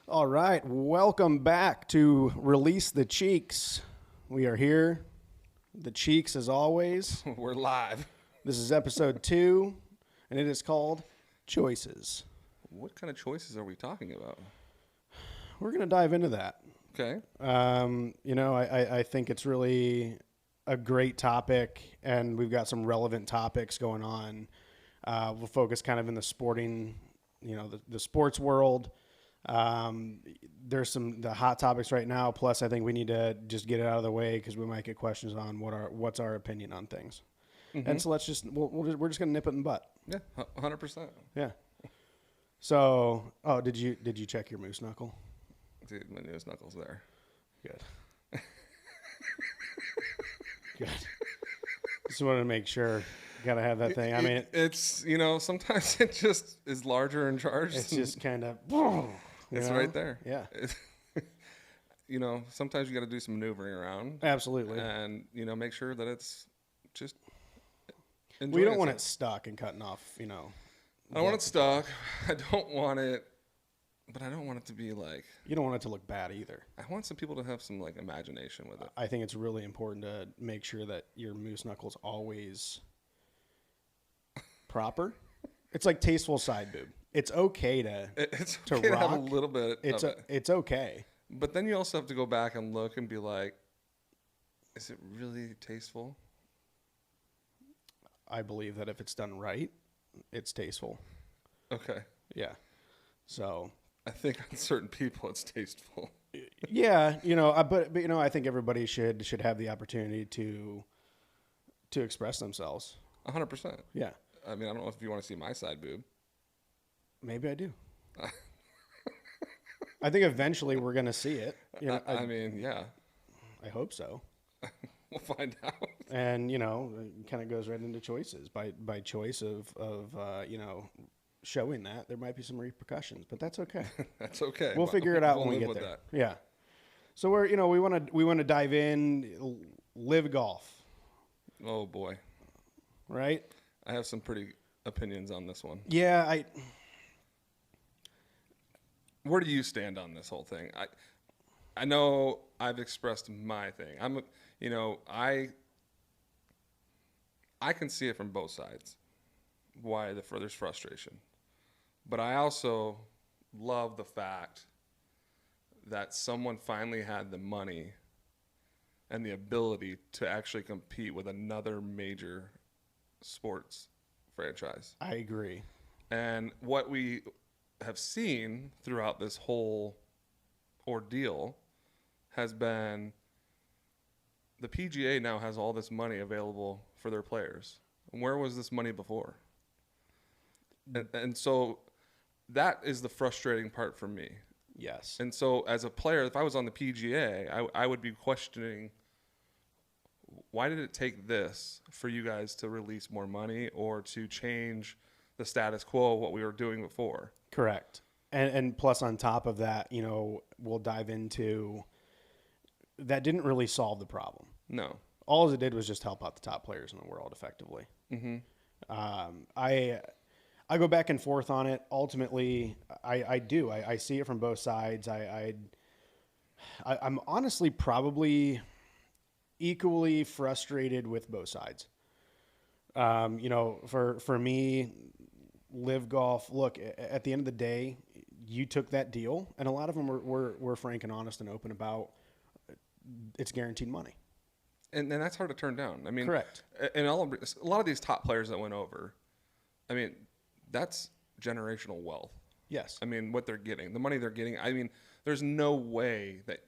All right, welcome back to Release the Cheeks. We are here, the Cheeks as always. We're live. This is episode 2, and it is called Choices. What kind of choices are we talking about? We're going to dive into that. Okay. I think it's really a great topic, and we've got some relevant topics going on. We'll focus kind of in the sporting, the sports world. There's the hot topics right now. Plus, I think we need to just get it out of the way because we might get questions on what's our opinion on things. Mm-hmm. And so we're just gonna nip it in the butt. Yeah, 100%. Yeah. So, did you check your moose knuckle? Dude, my newest knuckles there. Good. Good. Just wanted to make sure. Got to have that thing. I mean, it's sometimes it just is larger in charge. it's just kind of. It's right there. Yeah. Sometimes you got to do some maneuvering around. Absolutely. And make sure that it's just. We don't want it stuck and cutting off. I don't want it stuck. I don't want it, but I don't want it to be like. You don't want it to look bad either. I want some people to have some imagination with it. I think it's really important to make sure that your moose knuckles always proper. It's like tasteful side boob. It's okay to rock. Have a little bit. It's okay. But then you also have to go back and look and be like, is it really tasteful? I believe that if it's done right, it's tasteful. Okay. Yeah. So I think on certain people it's tasteful. Yeah, but I think everybody should have the opportunity to express themselves. 100%. Yeah. I mean, I don't know if you want to see my side boob. Maybe I do. I think eventually we're going to see it. I mean, yeah. I hope so. We'll find out. And, it kind of goes right into choices. By choice of showing that, there might be some repercussions, but that's okay. That's okay. We'll figure it out when we get with there. That. Yeah. So we want to dive in, live golf. Oh boy. Right? I have some pretty opinions on this one. Yeah, Where do you stand on this whole thing? I know I've expressed my thing. I can see it from both sides. Why there's frustration. But I also love the fact that someone finally had the money and the ability to actually compete with another major sports franchise. I agree. And what we have seen throughout this whole ordeal has been the PGA now has all this money available for their players. And where was this money before? And so that is the frustrating part for me. Yes. And so as a player, if I was on the PGA, I would be questioning, why did it take this for you guys to release more money or to change the status quo of what we were doing before? Correct. And plus on top of that, we'll dive into that didn't really solve the problem. No. All it did was just help out the top players in the world effectively. Mm-hmm. I go back and forth on it. Ultimately, I do. I see it from both sides. I'm honestly probably equally frustrated with both sides. For me, live golf. Look, at the end of the day, you took that deal, and a lot of them were frank and honest and open about it's guaranteed money. And that's hard to turn down. I mean, correct. And a lot of these top players that went over, I mean, that's generational wealth. Yes. I mean, what they're getting, the money they're getting. I mean, there's no way that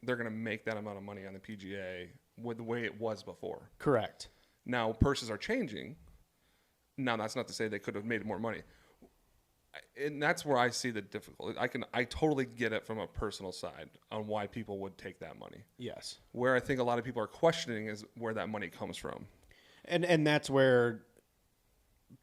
they're going to make that amount of money on the PGA with the way it was before. Correct. Now, purses are changing. Now, that's not to say they could have made more money. And that's where I see the difficulty. I totally get it from a personal side on why people would take that money. Yes. Where I think a lot of people are questioning is where that money comes from. And that's where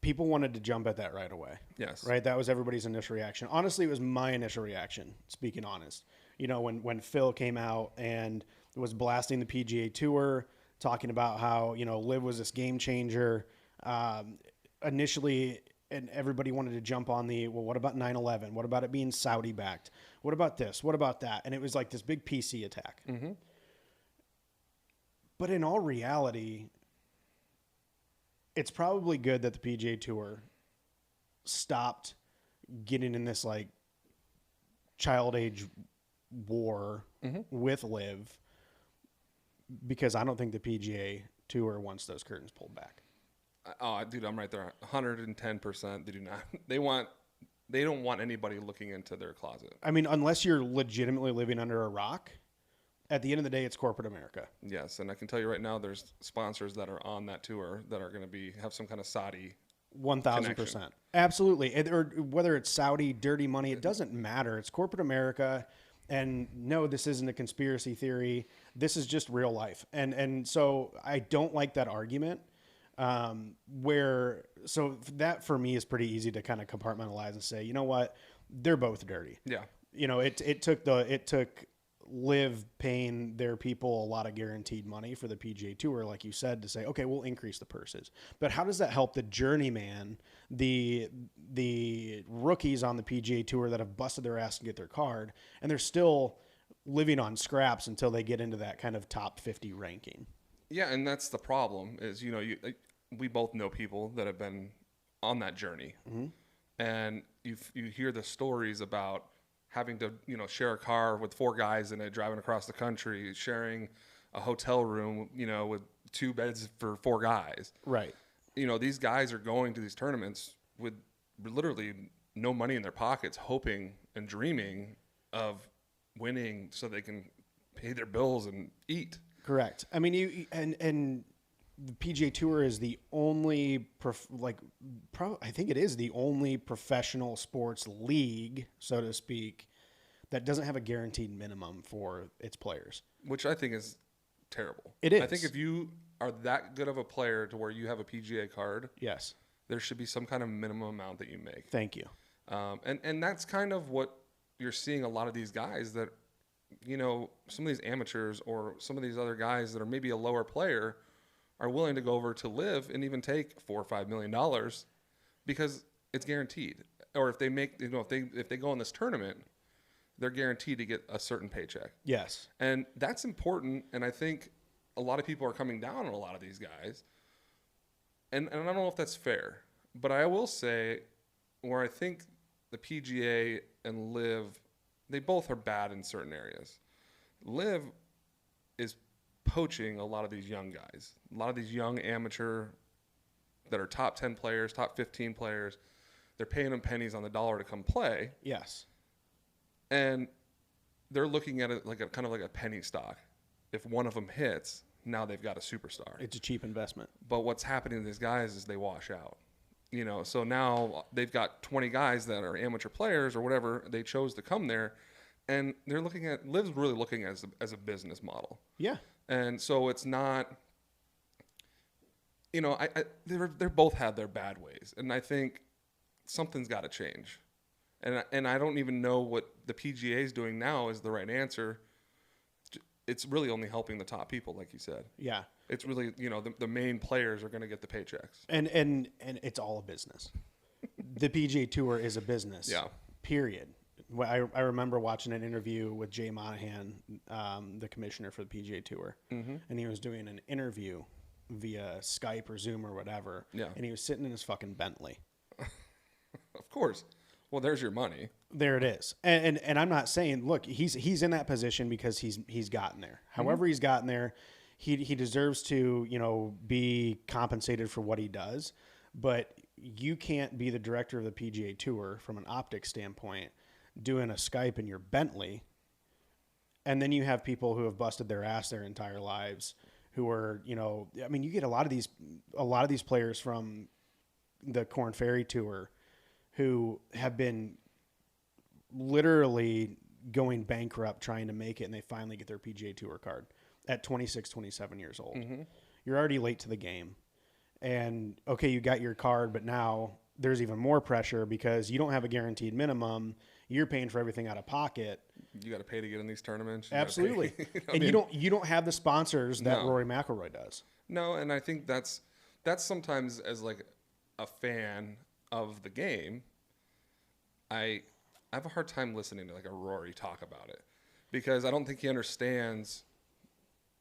people wanted to jump at that right away. Yes. Right? That was everybody's initial reaction. Honestly, it was my initial reaction, speaking honest. When Phil came out and was blasting the PGA Tour, talking about how, LIV was this game changer. Initially, and everybody wanted to jump on the, well, what about 9/11? What about it being Saudi backed? What about this? What about that? And it was like this big PC attack. Mm-hmm. But in all reality, it's probably good that the PGA Tour stopped getting in this like child age war with Live, because I don't think the PGA Tour wants those curtains pulled back. Oh, dude, I'm right there. 110%. They do not. They don't want anybody looking into their closet. I mean, unless you're legitimately living under a rock, at the end of the day, it's corporate America. Yes, and I can tell you right now, there's sponsors that are on that tour that are going to have some kind of Saudi. 1,000%. Absolutely. Or whether it's Saudi, dirty money, it doesn't matter. It's corporate America. And no, this isn't a conspiracy theory. This is just real life. And so I don't like that argument. So that for me is pretty easy to kind of compartmentalize and say, you know what? They're both dirty. Yeah. You know, it took Live paying their people a lot of guaranteed money for the PGA Tour, like you said, to say, okay, we'll increase the purses. But how does that help the journeyman, the rookies on the PGA Tour that have busted their ass to get their card, and they're still living on scraps until they get into that kind of top 50 ranking? Yeah, and that's the problem is, we both know people that have been on that journey. Mm-hmm. And you hear the stories about having to, share a car with 4 guys in it, driving across the country, sharing a hotel room, with 2 beds for 4 guys. Right. These guys are going to these tournaments with literally no money in their pockets, hoping and dreaming of winning so they can pay their bills and eat. Correct. I mean, and the PGA Tour is the only, I think it is the only professional sports league, so to speak, that doesn't have a guaranteed minimum for its players. Which I think is terrible. It is. I think if you are that good of a player to where you have a PGA card, yes, there should be some kind of minimum amount that you make. Thank you. And that's kind of what you're seeing a lot of these guys that, some of these amateurs or some of these other guys that are maybe a lower player are willing to go over to Live and even take $4 or $5 million because it's guaranteed. Or if they make, if they go in this tournament, they're guaranteed to get a certain paycheck. Yes. And that's important. And I think a lot of people are coming down on a lot of these guys. And I don't know if that's fair, but I will say where I think the PGA and Live, they both are bad in certain areas. Live is poaching a lot of these young guys, a lot of these young amateur that are top 10 players, top 15 players. They're paying them pennies on the dollar to come play. Yes. And they're looking at it like kind of like a penny stock. If one of them hits, now they've got a superstar. It's a cheap investment. But what's happening to these guys is they wash out. So now they've got 20 guys that are amateur players or whatever. They chose to come there, and they're looking at Liv's really looking at it as a business model. Yeah. And so it's not, they're both had their bad ways, and I think something's got to change. And I don't even know what the PGA is doing now is the right answer. It's really only helping the top people, like you said. Yeah. It's really, the main players are going to get the paychecks. And it's all a business. The PGA Tour is a business. Yeah. Period. I remember watching an interview with Jay Monahan, the commissioner for the PGA Tour, and he was doing an interview via Skype or Zoom or whatever. Yeah. And he was sitting in his fucking Bentley. Of course. Well, there's your money. There it is. And I'm not saying, look, he's in that position because he's gotten there. However he's gotten there, he deserves to, be compensated for what he does. But you can't be the director of the PGA Tour from an optics standpoint doing a Skype in your Bentley. And then you have people who have busted their ass their entire lives who are, you get a lot of these players from the Korn Ferry Tour who have been literally going bankrupt trying to make it, and they finally get their PGA Tour card at 26, 27 years old. Mm-hmm. You're already late to the game. And, okay, you got your card, but now there's even more pressure because you don't have a guaranteed minimum. You're paying for everything out of pocket. You got to pay to get in these tournaments. Absolutely. And you don't have the sponsors that Rory McIlroy does. No, and I think that's sometimes as like a fan, of the game, I have a hard time listening to like a Rory talk about it because I don't think he understands.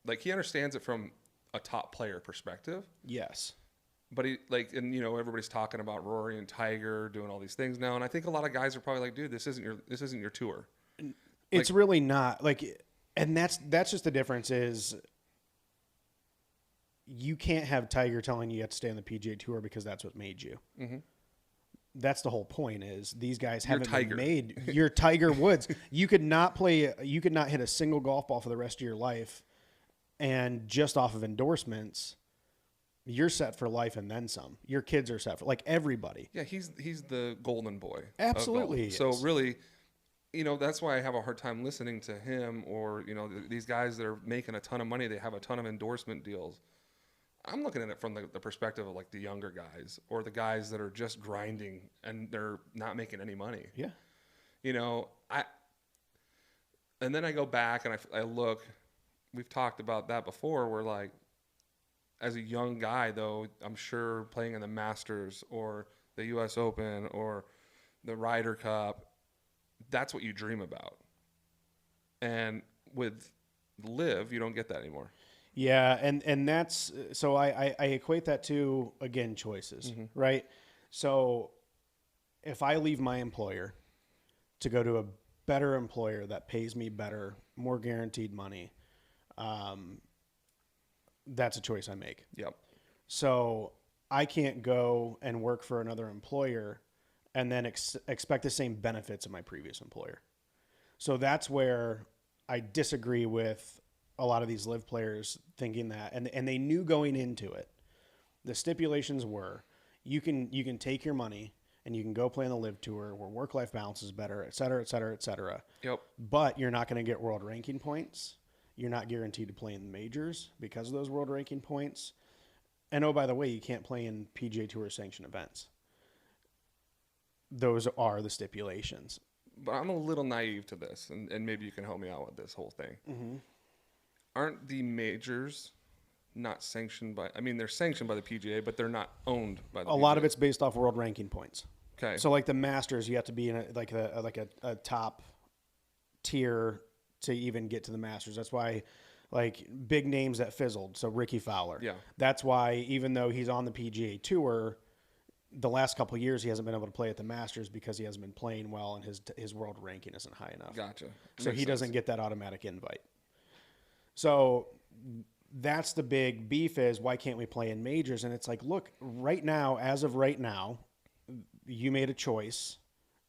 Like he understands it from a top player perspective, Yes. but he like, and you know, everybody's talking about Rory and Tiger doing all these things now, and I think a lot of guys are probably like, dude, this isn't your tour. It's really not like, and that's just the difference is you can't have Tiger telling you have to stay on the PGA Tour because that's what made you. Mm-hmm. That's the whole point is these guys You're haven't Tiger. been made. You're Tiger Woods. You could not hit a single golf ball for the rest of your life. And just off of endorsements, you're set for life and then some. Your kids are set for like everybody. Yeah, he's the golden boy. of Absolutely golf. he So is. really, you know, that's why I have a hard time listening to him or, you know, these guys that are making a ton of money, they have a ton of endorsement deals. I'm looking at it from the perspective of like the younger guys or the guys that are just grinding and they're not making any money. Yeah. You know, and then I go back and I look, we've talked about that before where like, as a young guy though, I'm sure playing in the Masters or the US Open or the Ryder Cup, that's what you dream about. And with Live, you don't get that anymore. Yeah, and that's so I equate that to again choices, right? So if I leave my employer to go to a better employer that pays me better, more guaranteed money, that's a choice I make. Yep. So I can't go and work for another employer and then expect the same benefits of my previous employer. So that's where I disagree with a lot of these Live players thinking that, and they knew going into it, the stipulations were you can take your money and you can go play on the Live Tour where work-life balance is better, et cetera, et cetera, et cetera. Yep. But you're not going to get world ranking points. You're not guaranteed to play in the majors because of those world ranking points. And oh, by the way, you can't play in PGA Tour sanctioned events. Those are the stipulations. But I'm a little naive to this, and maybe you can help me out with this whole thing. Mm-hmm. Aren't the majors not sanctioned by? I mean, they're sanctioned by the PGA, but they're not owned by the PGA. A lot of it's based off world ranking points. Okay. So like the Masters, you have to be in a top tier to even get to the Masters. That's why like big names that fizzled. So Ricky Fowler. Yeah. That's why even though he's on the PGA Tour, the last couple of years he hasn't been able to play at the Masters because he hasn't been playing well and his world ranking isn't high enough. Gotcha. So Makes he doesn't sense. get that automatic invite. So that's the big beef is why can't we play in majors? And it's like, look, right now, as of right now, you made a choice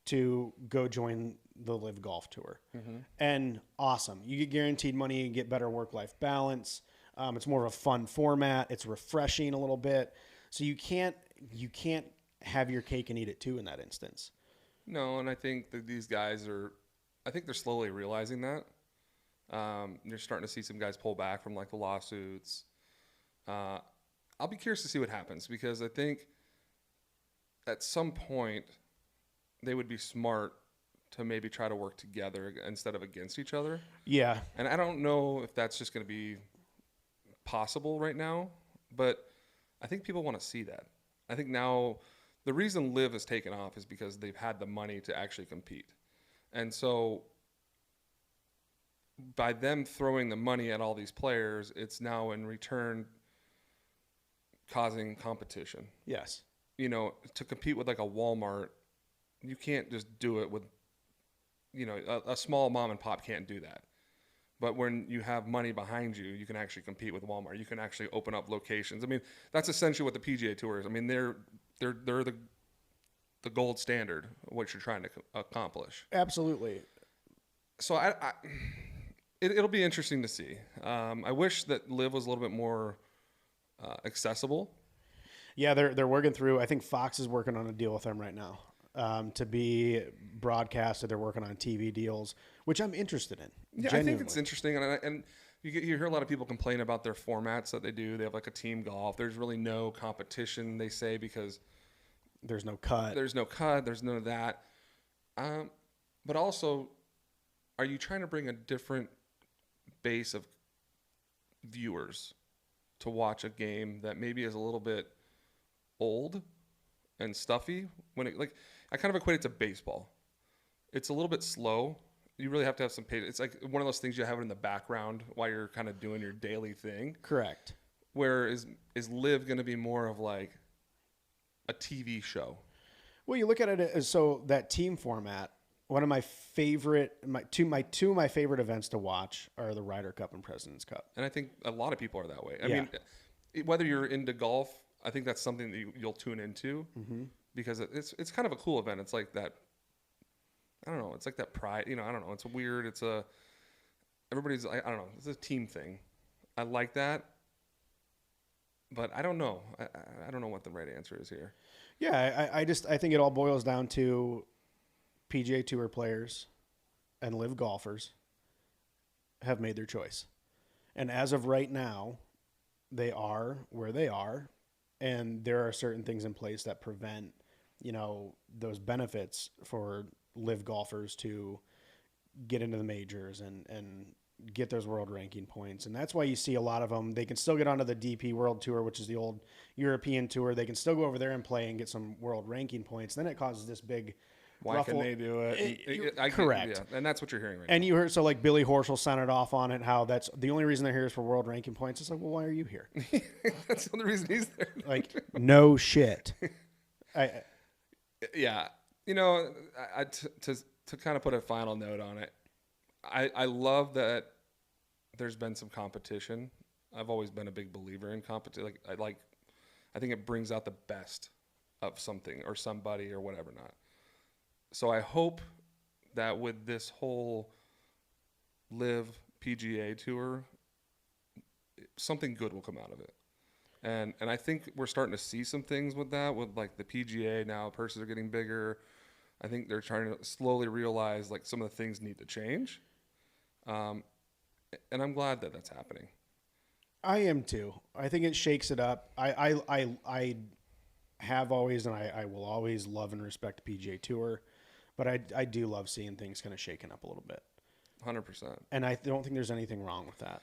to go join the Live Golf Tour. Mm-hmm. And awesome. You get guaranteed money, you get better work-life balance. It's more of a fun format. It's refreshing a little bit. So you can't have your cake and eat it too in that instance. No, and I think that these guys I think they're slowly realizing that. You're starting to see some guys pull back from like the lawsuits. I'll be curious to see what happens because I think at some point they would be smart to maybe try to work together instead of against each other. Yeah. And I don't know if that's just going to be possible right now, but I think people want to see that. I think now the reason Live has taken off is because they've had the money to actually compete. And so by them throwing the money at all these players, it's now in return causing competition. Yes. You know, to compete with like a Walmart, you can't just do it with, you know, a small mom and pop can't do that. But when you have money behind you, you can actually compete with Walmart. You can actually open up locations. I mean, that's essentially what the PGA Tour is. I mean, they're the gold standard of what you're trying to accomplish. Absolutely. So it'll be interesting to see. I wish that Live was a little bit more accessible. Yeah, they're working through. I think Fox is working on a deal with them right now to be broadcasted. They're working on TV deals, which I'm interested in. Yeah, genuinely. I think it's interesting, and you hear a lot of people complain about their formats that they do. They have like a team golf. There's really no competition, they say, because there's no cut. There's none of that. But also, are you trying to bring a different base of viewers to watch a game that maybe is a little bit old and stuffy when it like I kind of equate it to baseball. It's a little bit slow. You really have to have some patience. It's like one of those things you have it in the background while you're kind of doing your daily thing. Correct. Where is Live going to be more of like a TV show? Well, you look at it as so that team format. One of my favorite, two of my favorite events to watch are the Ryder Cup and President's Cup. And I think a lot of people are that way. I Yeah. mean, whether you're into golf, I think that's something that you'll tune into because it's kind of a cool event. It's like that. I don't know. It's like that pride. You know, I don't know. It's weird. It's everybody's. I don't know. It's a team thing. I like that, but I don't know. I don't know what the right answer is here. Yeah, I think it all boils down to PGA Tour players and live golfers have made their choice. And as of right now, they are where they are. And there are certain things in place that prevent, those benefits for live golfers to get into the majors and get those world ranking points. And that's why you see a lot of them. They can still get onto the DP World Tour, which is the old European Tour. They can still go over there and play and get some world ranking points. Then it causes this big Why ruffle. can they do it? Correct. Yeah, and that's what you're hearing right And now. you heard, so like Billy Horschel sounded off on it, how that's the only reason they're here is for world ranking points. It's like, well, why are you here? That's the only reason he's there. Like, no shit. Yeah. To kind of put a final note on it, I love that there's been some competition. I've always been a big believer in competition. I think it brings out the best of something or somebody or whatever not. So I hope that with this whole Live PGA Tour, something good will come out of it. And I think we're starting to see some things with that, with like the PGA now, purses are getting bigger. I think they're trying to slowly realize like some of the things need to change. And I'm glad that that's happening. I am too. I think it shakes it up. I have always, and I will always love and respect the PGA Tour, but I do love seeing things kind of shaken up a little bit. 100%. And I don't think there's anything wrong with that.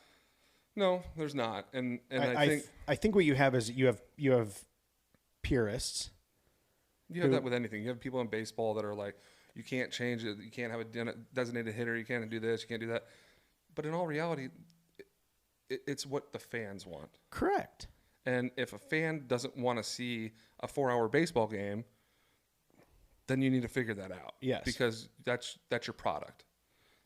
No, there's not. And I think what you have is you have purists. You have that with anything. You have people in baseball that are like, you can't change it. You can't have a designated hitter. You can't do this. You can't do that. But in all reality, it's what the fans want. Correct. And if a fan doesn't want to see a 4-hour baseball game, then you need to figure that out. Yes. Because that's your product.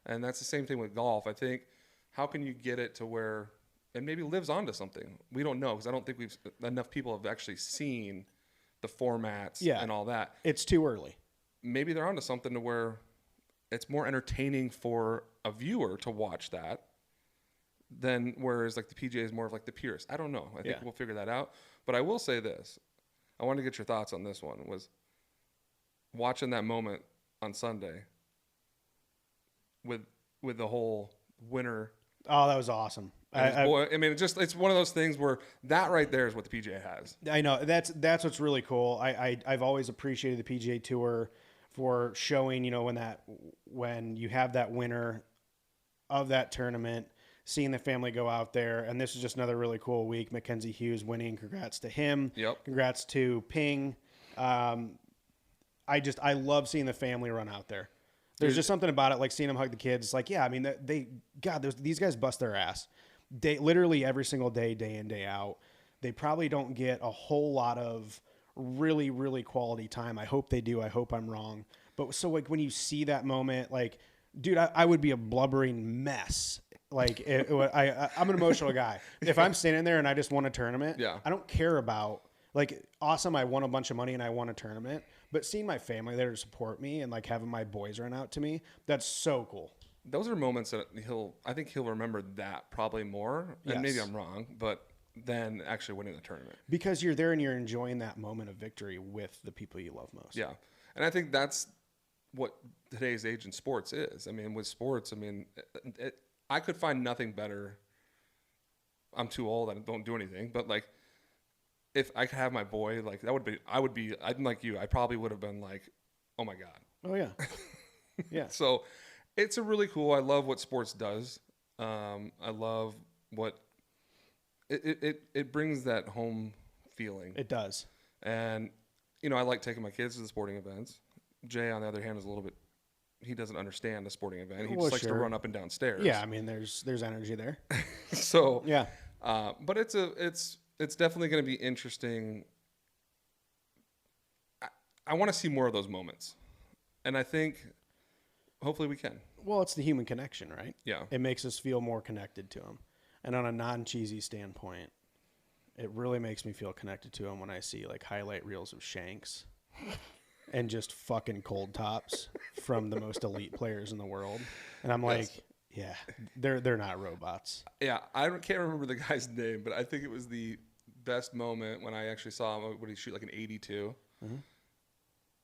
And that's the same thing with golf. I think, how can you get it to where, and maybe Lives onto something? We don't know, because I don't think enough people have actually seen the formats and all that. It's too early. Maybe they're onto something to where it's more entertaining for a viewer to watch that than whereas like the PGA is more of like the purist. I don't know. I think we'll figure that out. But I will say this. I want to get your thoughts on this one. Was watching that moment on Sunday with the whole winner. Oh, that was awesome. I mean, it's one of those things where that right there is what the PGA has. I know that's what's really cool. I've always appreciated the PGA Tour for showing, when you have that winner of that tournament, seeing the family go out there, and this is just another really cool week. Mackenzie Hughes winning. Congrats to him. Yep. Congrats to Ping. I love seeing the family run out there. There's just something about it, like seeing them hug the kids. It's like, yeah, I mean, these guys bust their ass. Literally every single day, day in, day out. They probably don't get a whole lot of really, really quality time. I hope they do. I hope I'm wrong. But so like when you see that moment, like, dude, I would be a blubbering mess. Like I'm an emotional guy. If I'm standing there and I just won a tournament, I don't care about like, awesome, I won a bunch of money and I won a tournament. But seeing my family there to support me and like having my boys run out to me, that's so cool. Those are moments that I think he'll remember that probably more. And maybe I'm wrong, but than actually winning the tournament. Because you're there and you're enjoying that moment of victory with the people you love most. Yeah. And I think that's what today's age in sports is. I mean, with sports, I could find nothing better. I'm too old. I don't do anything. But like, if I could have my boy, like I'm like you. I probably would have been like, oh my God. Oh yeah. Yeah. So it's a really cool. I love what sports does. I love what it brings that home feeling. It does. And I like taking my kids to the sporting events. Jay, on the other hand, is a little bit. He doesn't understand a sporting event. He Well, just likes to sure. run up and down stairs. Yeah, I mean, there's energy there. So, Yeah. but it's definitely going to be interesting. I want to see more of those moments, and I think hopefully we can. Well, it's the human connection, right? Yeah. It makes us feel more connected to him. And on a non-cheesy standpoint, it really makes me feel connected to him when I see like highlight reels of Shanks and just fucking cold tops from the most elite players in the world. And I'm like, Yes. yeah, they're not robots. Yeah, I can't remember the guy's name, but I think it was the best moment when I actually saw him when he shoot like an 82. Mm-hmm.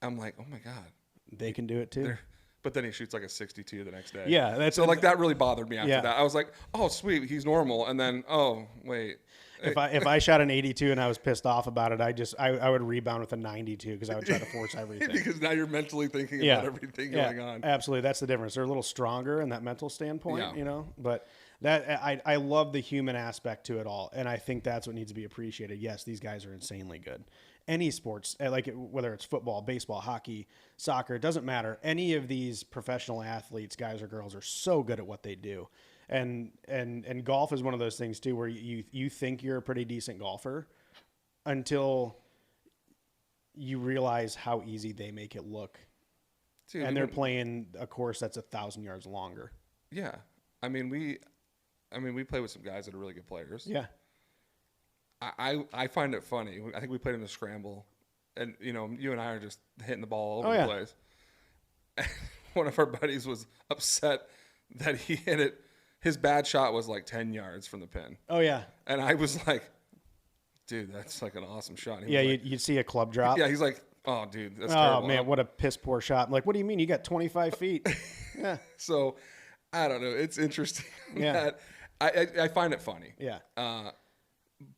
I'm like, oh my god. They can do it too. But then he shoots like a 62 the next day. Yeah, that's so like that really bothered me after Yeah. that. I was like, oh sweet, he's normal, and then oh wait, If I shot an 82 and I was pissed off about it, I would rebound with a 92 because I would try to force everything. because now you're mentally thinking Yeah. about everything Yeah, going on. absolutely. That's the difference. They're a little stronger in that mental standpoint, Yeah. But that I love the human aspect to it all, and I think that's what needs to be appreciated. Yes, these guys are insanely good. Any sports, whether it's football, baseball, hockey, soccer, it doesn't matter. Any of these professional athletes, guys or girls, are so good at what they do. And golf is one of those things too, where you think you're a pretty decent golfer until you realize how easy they make it look. Dude, And they're playing a course that's 1,000 yards longer. Yeah, I mean we play with some guys that are really good players. Yeah. I find it funny. I think we played in the scramble, and you and I are just hitting the ball all over Oh, the yeah. place. One of our buddies was upset that he hit it. His bad shot was like 10 yards from the pin, Oh, yeah. and I was like, "Dude, that's like an awesome shot." He Yeah, was like, you'd see a club drop. yeah. He's like, "Oh, dude, that's Oh, terrible." man, what a piss poor shot. I'm like, what do you mean? You got 25 feet. Yeah. So, I don't know. It's interesting. Yeah. That I find it funny. Yeah.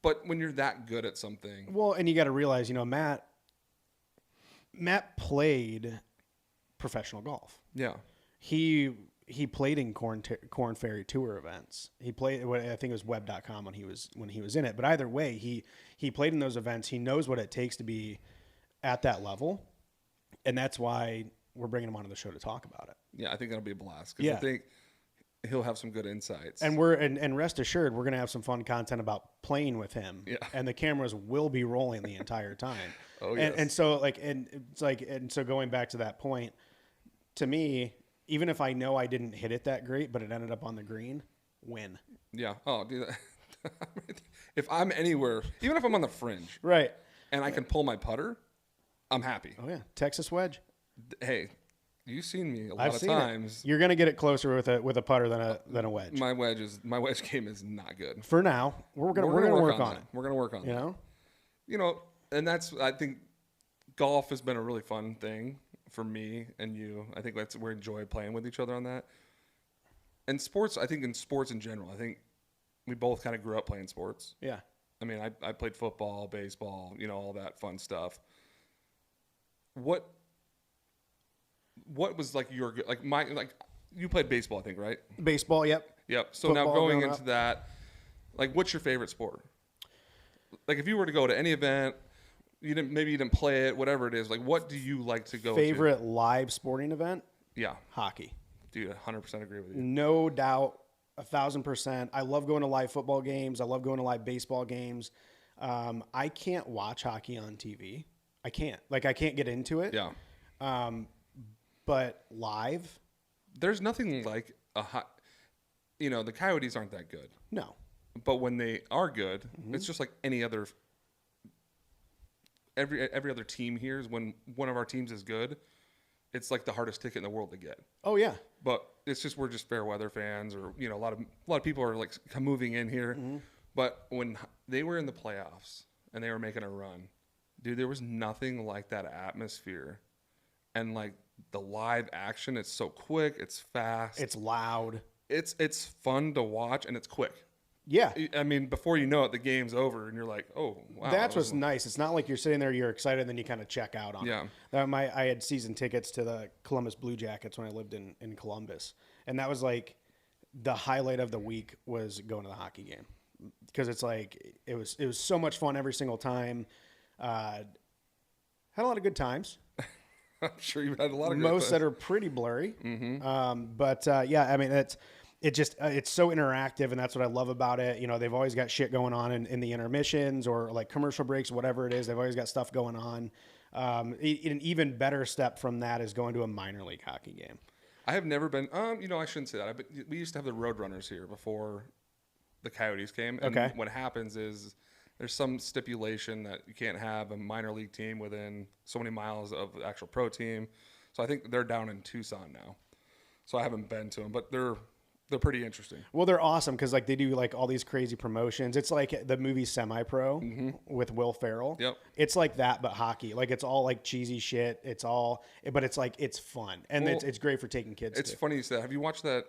But when you're that good at something, Well, and you got to realize, Matt played professional golf. yeah, He played in Corn Ferry Tour events. He played, I think it was web.com when he was in it. But either way, he played in those events. He knows what it takes to be at that level. And that's why we're bringing him onto the show to talk about it. yeah, I think that'll be a blast because Yeah. I think he'll have some good insights. And and rest assured, we're going to have some fun content about playing with him. Yeah. And the cameras will be rolling the entire time. Oh, and, yes. and so going back to that point, to me, even if I know I didn't hit it that great, but it ended up on the green, win. yeah, oh, dude, if I'm anywhere, even if I'm on the fringe Right. and I can pull my putter, I'm happy. Oh yeah, Texas wedge. Hey, you've seen me a lot I've of seen times. it. You're gonna get it closer with a putter than a wedge. My wedge game is not good. For now, we're gonna work on it. We're gonna work on You that. know, And that's, I think golf has been a really fun thing for me and you. I think we enjoy playing with each other on that. And sports, I think in sports in general, I think we both kind of grew up playing sports. yeah. I mean, I played football, baseball, all that fun stuff. What was like you played baseball, I think, right? Baseball, yep. Yep. So now Football going growing into up. that, like, what's your favorite sport? Like, if you were to go to any event, maybe you didn't play it, whatever it is. Like, what do you like to go to? Favorite live sporting event? Yeah, Hockey. dude, 100% agree with you. No doubt, 1,000%. I love going to live football games. I love going to live baseball games. I can't watch hockey on TV. I can't. Like, I can't get into it. Yeah, But live, there's nothing like the Coyotes aren't that good, no. but when they are good, it's just like any other. Every other team here is when one of our teams is good, it's like the hardest ticket in the world to get. Oh yeah. But it's just we're just fair weather fans, or a lot of people are like moving in here. But when they were in the playoffs and they were making a run, dude, there was nothing like that atmosphere, and like the live action. It's so quick, it's fast, It's loud. it's fun to watch, and it's quick. Yeah. I mean, before you know it, the game's over, and you're like, oh wow. That's that was what's nice. It's not like you're sitting there, you're excited, and then you kind of check out on Yeah. it. I had season tickets to the Columbus Blue Jackets when I lived in Columbus. And that was like the highlight of the week was going to the hockey game. Because it's like it was so much fun every single time. Had Had a lot of good times. I'm sure you've had a lot of Most great that times. are pretty blurry. But yeah, I mean, it's so interactive, and that's what I love about it. You know, they've always got shit going on in the intermissions or like commercial breaks, whatever it is. They've always got stuff going on. An even better step from that is going to a minor league hockey game. I have never been. I shouldn't say that. We used to have the Roadrunners here before the Coyotes came. And Okay. what happens is there's some stipulation that you can't have a minor league team within so many miles of the actual pro team. So I think they're down in Tucson now. So I haven't been to them, but they're pretty interesting. Well, they're awesome because like they do like all these crazy promotions. It's like the movie Semi Pro with Will Ferrell. Yep. It's like that, but hockey. Like it's all like cheesy shit. But it's like it's fun and Well, it's great for taking kids. It's to. funny you said. Have you watched that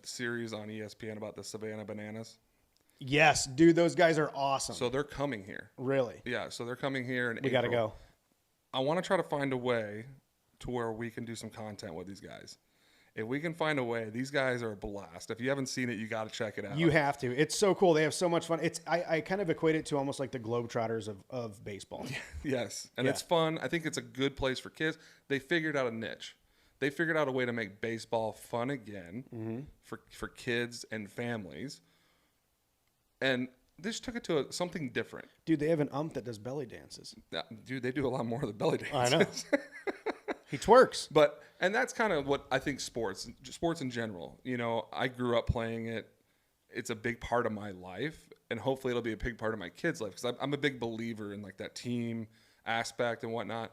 series on ESPN about the Savannah Bananas? Yes, dude, those guys are awesome. So they're coming here. Really, Yeah, so they're coming here in we got to April. go. I want to try to find a way to where we can do some content with these guys. If we can find a way, these guys are a blast. If you haven't seen it, you got to check it out. You have to. It's so cool. They have so much fun. I kind of equate it to almost like the Globetrotters of baseball. Yes, and Yeah. it's fun. I think it's a good place for kids. They figured out a niche. They figured out a way to make baseball fun again for kids and families. And they just took it to something different. Dude, they have an ump that does belly dances. Dude, they do a lot more of the belly I dances. know. He twerks. And that's kind of what I think sports in general. You know, I grew up playing it. It's a big part of my life, and hopefully it'll be a big part of my kids' life because I'm a big believer in like that team aspect and whatnot.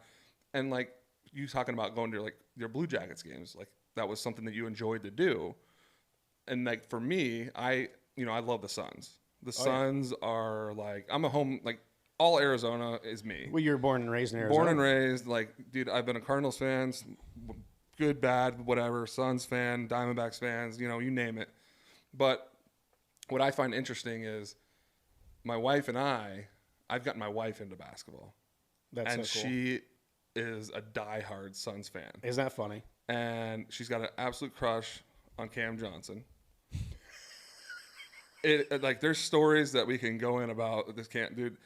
And like you talking about going to like your Blue Jackets games, like that was something that you enjoyed to do. And like for me, I love the Suns. The Suns are like I'm a home like all Arizona is me. Well, you were born and raised in Arizona. Born and raised, like, dude, I've been a Cardinals fan, good, bad, whatever, Suns fan, Diamondbacks fans, you name it. But what I find interesting is my wife and I've gotten my wife into basketball. That's And so cool. she is a diehard Suns fan. Isn't that funny? And she's got an absolute crush on Cam Johnson. Like, there's stories that we can go in about this dude.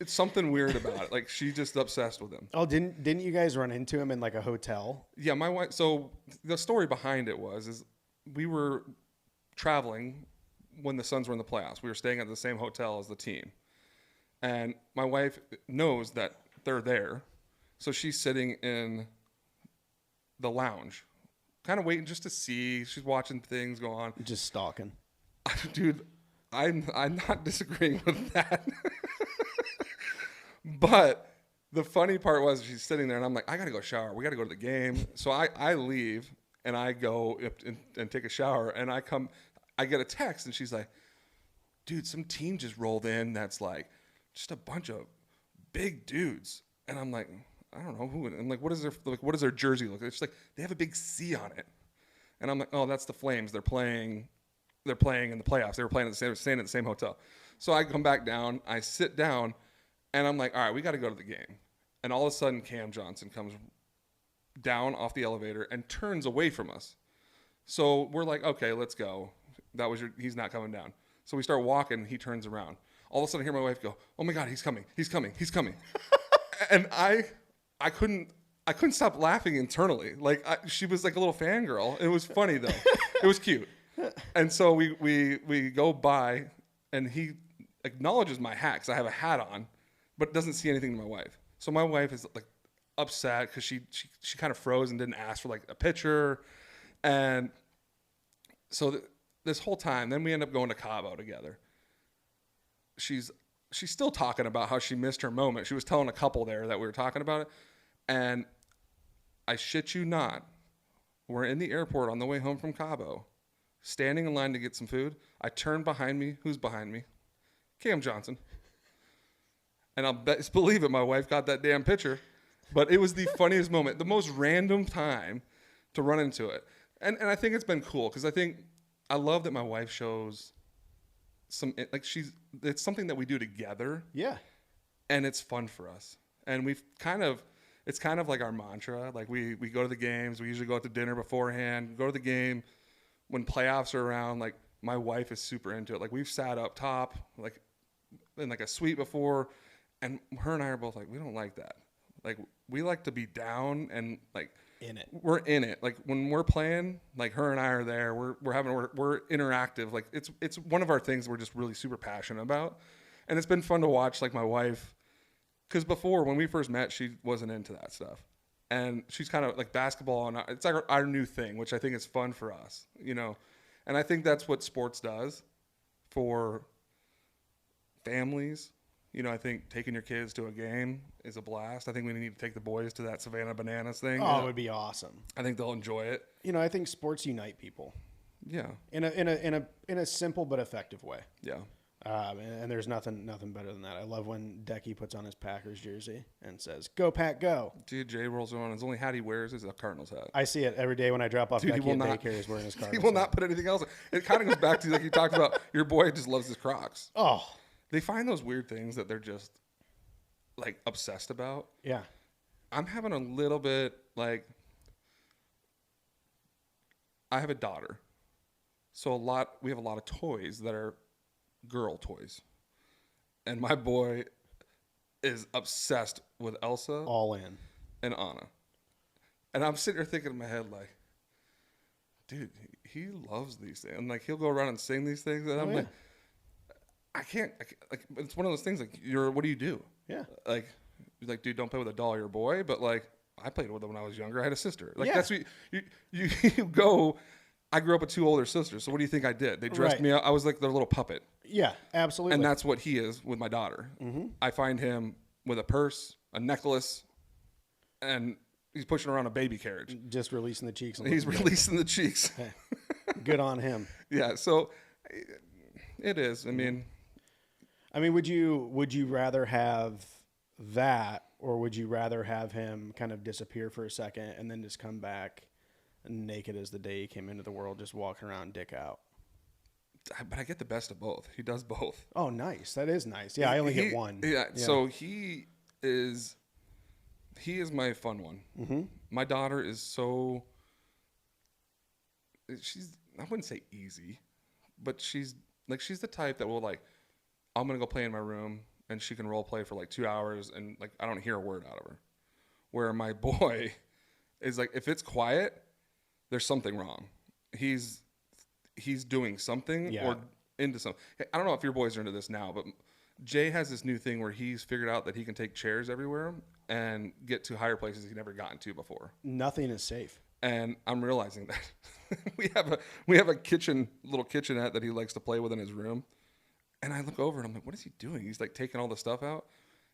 It's something weird about it. Like, she's just obsessed with him. Oh, didn't you guys run into him in like a hotel? Yeah, my wife. So the story behind it is we were traveling when the Suns were in the playoffs. We were staying at the same hotel as the team, and my wife knows that they're there, so she's sitting in the lounge, kind of waiting just to see. She's watching things go on. Just stalking. Dude, I'm not disagreeing with that. But the funny part was she's sitting there and I'm like, I got to go shower. We got to go to the game. So I leave and I go and take a shower and I get a text and she's like, dude, some team just rolled in that's like just a bunch of big dudes. And I'm like, I don't know who. I'm like, what is their jersey look like? It's like they have a big C on it. And I'm like, oh, that's the Flames. They're playing in the playoffs. They were staying at the same hotel. So I come back down, I sit down, and I'm like, all right, we got to go to the game. And all of a sudden, Cam Johnson comes down off the elevator and turns away from us. So we're like, okay, let's go. He's not coming down. So we start walking, he turns around. All of a sudden I hear my wife go, oh my God, he's coming. And I couldn't stop laughing internally. Like she was like a little fangirl. It was funny though. It was cute. And so we go by and he acknowledges my hat because I have a hat on, but doesn't see anything to my wife. So my wife is like upset because she kind of froze and didn't ask for like a picture. And so this whole time, then we end up going to Cabo together. She's still talking about how she missed her moment. She was telling a couple there that we were talking about it. And I shit you not, we're in the airport on the way home from Cabo, standing in line to get some food. I turn behind me. Who's behind me? Cam Johnson. And I'll believe it, my wife got that damn picture. But it was the funniest moment, the most random time to run into it. And I think it's been cool because I love that my wife shows it's something that we do together. Yeah. And it's fun for us. And it's kind of like our mantra. Like we go to the games. We usually go out to dinner beforehand, go to the game. When playoffs are around, like my wife is super into it. Like we've sat up top, like in like a suite before. And her and I are both like, we don't like that. Like we like to be down and like In it. we're in it. Like when we're playing, like her and I are there. We're interactive. Like it's one of our things we're just really super passionate about, and it's been fun to watch. Like my wife, because before when we first met, she wasn't into that stuff, and she's kind of like basketball, and it's like our new thing, which I think is fun for us, you know, and I think that's what sports does for families. You know, I think taking your kids to a game is a blast. I think we need to take the boys to that Savannah Bananas thing. Oh, it would be awesome. I think they'll enjoy it. You know, I think sports unite people Yeah, in a simple but effective way. yeah. And there's nothing better than that. I love when Decky puts on his Packers jersey and says, "Go Pack, go!" Dude, Jay rolls around. His only hat he wears is a Cardinals hat. I see it every day when I drop off Dude, he Decky will at not. daycare. He's wearing his He Cardinals will hat. not put anything else. It kind of goes back to like you talked about. Your boy just loves his Crocs. Oh, They find those weird things that they're just like obsessed about. yeah. I'm having a little bit like I have a daughter, so we have a lot of toys that are girl toys, and my boy is obsessed with Elsa All in. and Anna, and I'm sitting here thinking in my head like, dude, he loves these things, and like he'll go around and sing these things, and I'm yeah. like, I can't like it's one of those things like what do you do? Yeah. Like, dude, don't play with a doll. You're a boy, but like, I played with them when I was younger. I had a sister. Like, Yeah. that's what you go. I grew up with two older sisters. So what do you think I did? They dressed Right. me up. I was like their little puppet, Yeah, absolutely. and that's what he is with my daughter. Mm-hmm. I find him with a purse, a necklace, and he's pushing around a baby carriage. just releasing the cheeks. And He's looking releasing the cheeks. good. Good on him. Yeah. So it is. I mean, I mean, would you rather have that, or would you rather have him kind of disappear for a second and then just come back naked as the day he came into the world, just walking around dick out? but I get the best of both. He does both. Oh, nice. That is nice. Yeah, I only get one. Yeah, so he is my fun one. Mm-hmm. My daughter is she's I wouldn't say easy, but she's the type that will like I'm gonna go play in my room and she can role play for like 2 hours and like I don't hear a word out of her. Where my boy is like if it's quiet, there's something wrong. He's doing something Yeah. or into something. I don't know if your boys are into this now, but Jay has this new thing where he's figured out that he can take chairs everywhere and get to higher places he never gotten to before. Nothing is safe. And I'm realizing that we have a little kitchenette that he likes to play with in his room. And I look over and I'm like, what is he doing? He's like taking all the stuff out.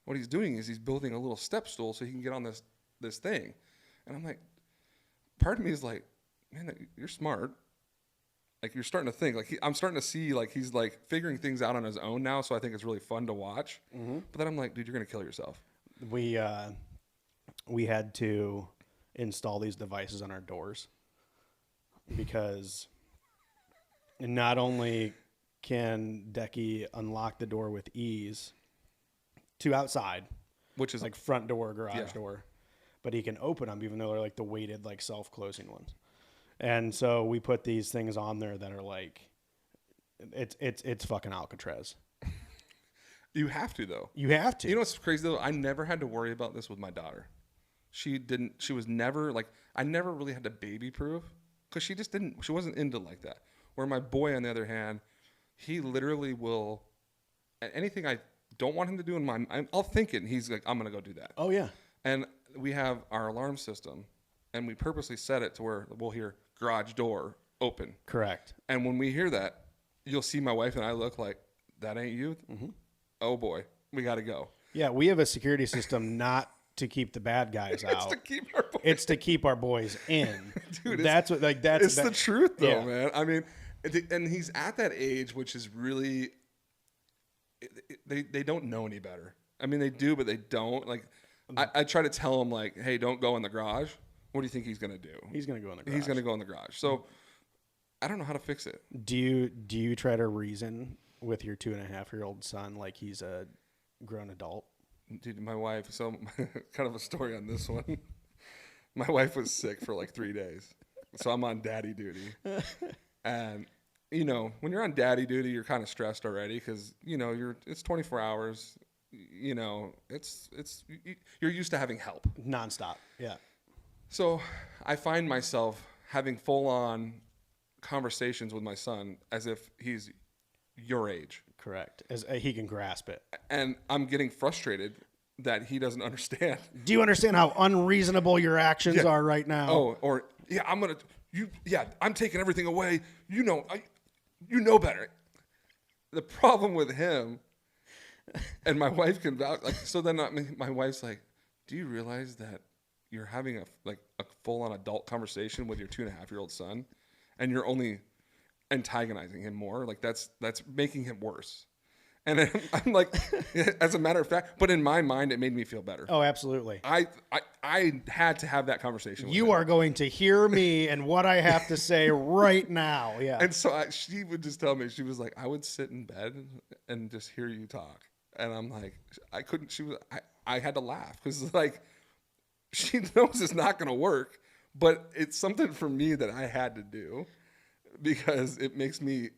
What he's doing is he's building a little step stool so he can get on this thing. And I'm like, part of me is like, man, you're smart. Like you're starting to think like I'm starting to see like he's like figuring things out on his own now. So I think it's really fun to watch. Mm-hmm. But then I'm like, dude, you're gonna kill yourself. We had to install these devices on our doors because not only can Decky unlock the door with ease to outside, Which is like front door, garage Yeah. door, but he can open them even though they're like the weighted, like self-closing ones. And so we put these things on there that are like, it's fucking Alcatraz. you have to though. You have to. You know what's crazy though? I never had to worry about this with my daughter. She was never like, I never really had to baby proof because she wasn't into like that. Where my boy, on the other hand, he literally will, anything I don't want him to do I'll think it and he's like, I'm going to go do that. Oh yeah. And we have our alarm system and we purposely set it to where we'll hear garage door open. Correct. And when we hear that, you'll see my wife and I look like, that ain't you? Mm-hmm. Oh boy, we got to go. Yeah, we have a security system not to keep the bad guys out. It's to keep our boys. It's to keep our boys in. Dude, that's what like that's It's the truth though, yeah. man. I mean, and he's at that age, which is really, they don't know any better. I mean, they do, but they don't. Like, I try to tell him like, hey, don't go in the garage. What do you think he's gonna do? He's gonna go in the garage. He's gonna go in the garage. So I don't know how to fix it. Do you try to reason with your 2.5-year-old son like he's a grown adult? Dude, my wife, so kind of a story on this one. My wife was sick for like 3 days. So I'm on daddy duty. And, you know, when you're on daddy duty, you're kind of stressed already because, you know, it's 24 hours you know, you're used to having help. Nonstop. Yeah. So I find myself having full on conversations with my son as if he's your age. Correct. As he can grasp it. And I'm getting frustrated that he doesn't understand. Do you understand how unreasonable your actions are right now? Oh, or yeah, I'm taking everything away. You know better. The problem with him, and my wife can vouch. Like, so then my wife's like, "Do you realize that you're having a full on adult conversation with your 2.5-year-old son, and you're only antagonizing him more? Like that's making him worse." And I'm like, as a matter of fact, but in my mind, it made me feel better. Oh, absolutely. I had to have that conversation with You him. are going to hear me and what I have to say right now. Yeah. And so she would just tell me, she was like, I would sit in bed and just hear you talk. And I'm like, I couldn't, I had to laugh because like, she knows it's not going to work, but it's something for me that I had to do because it makes me,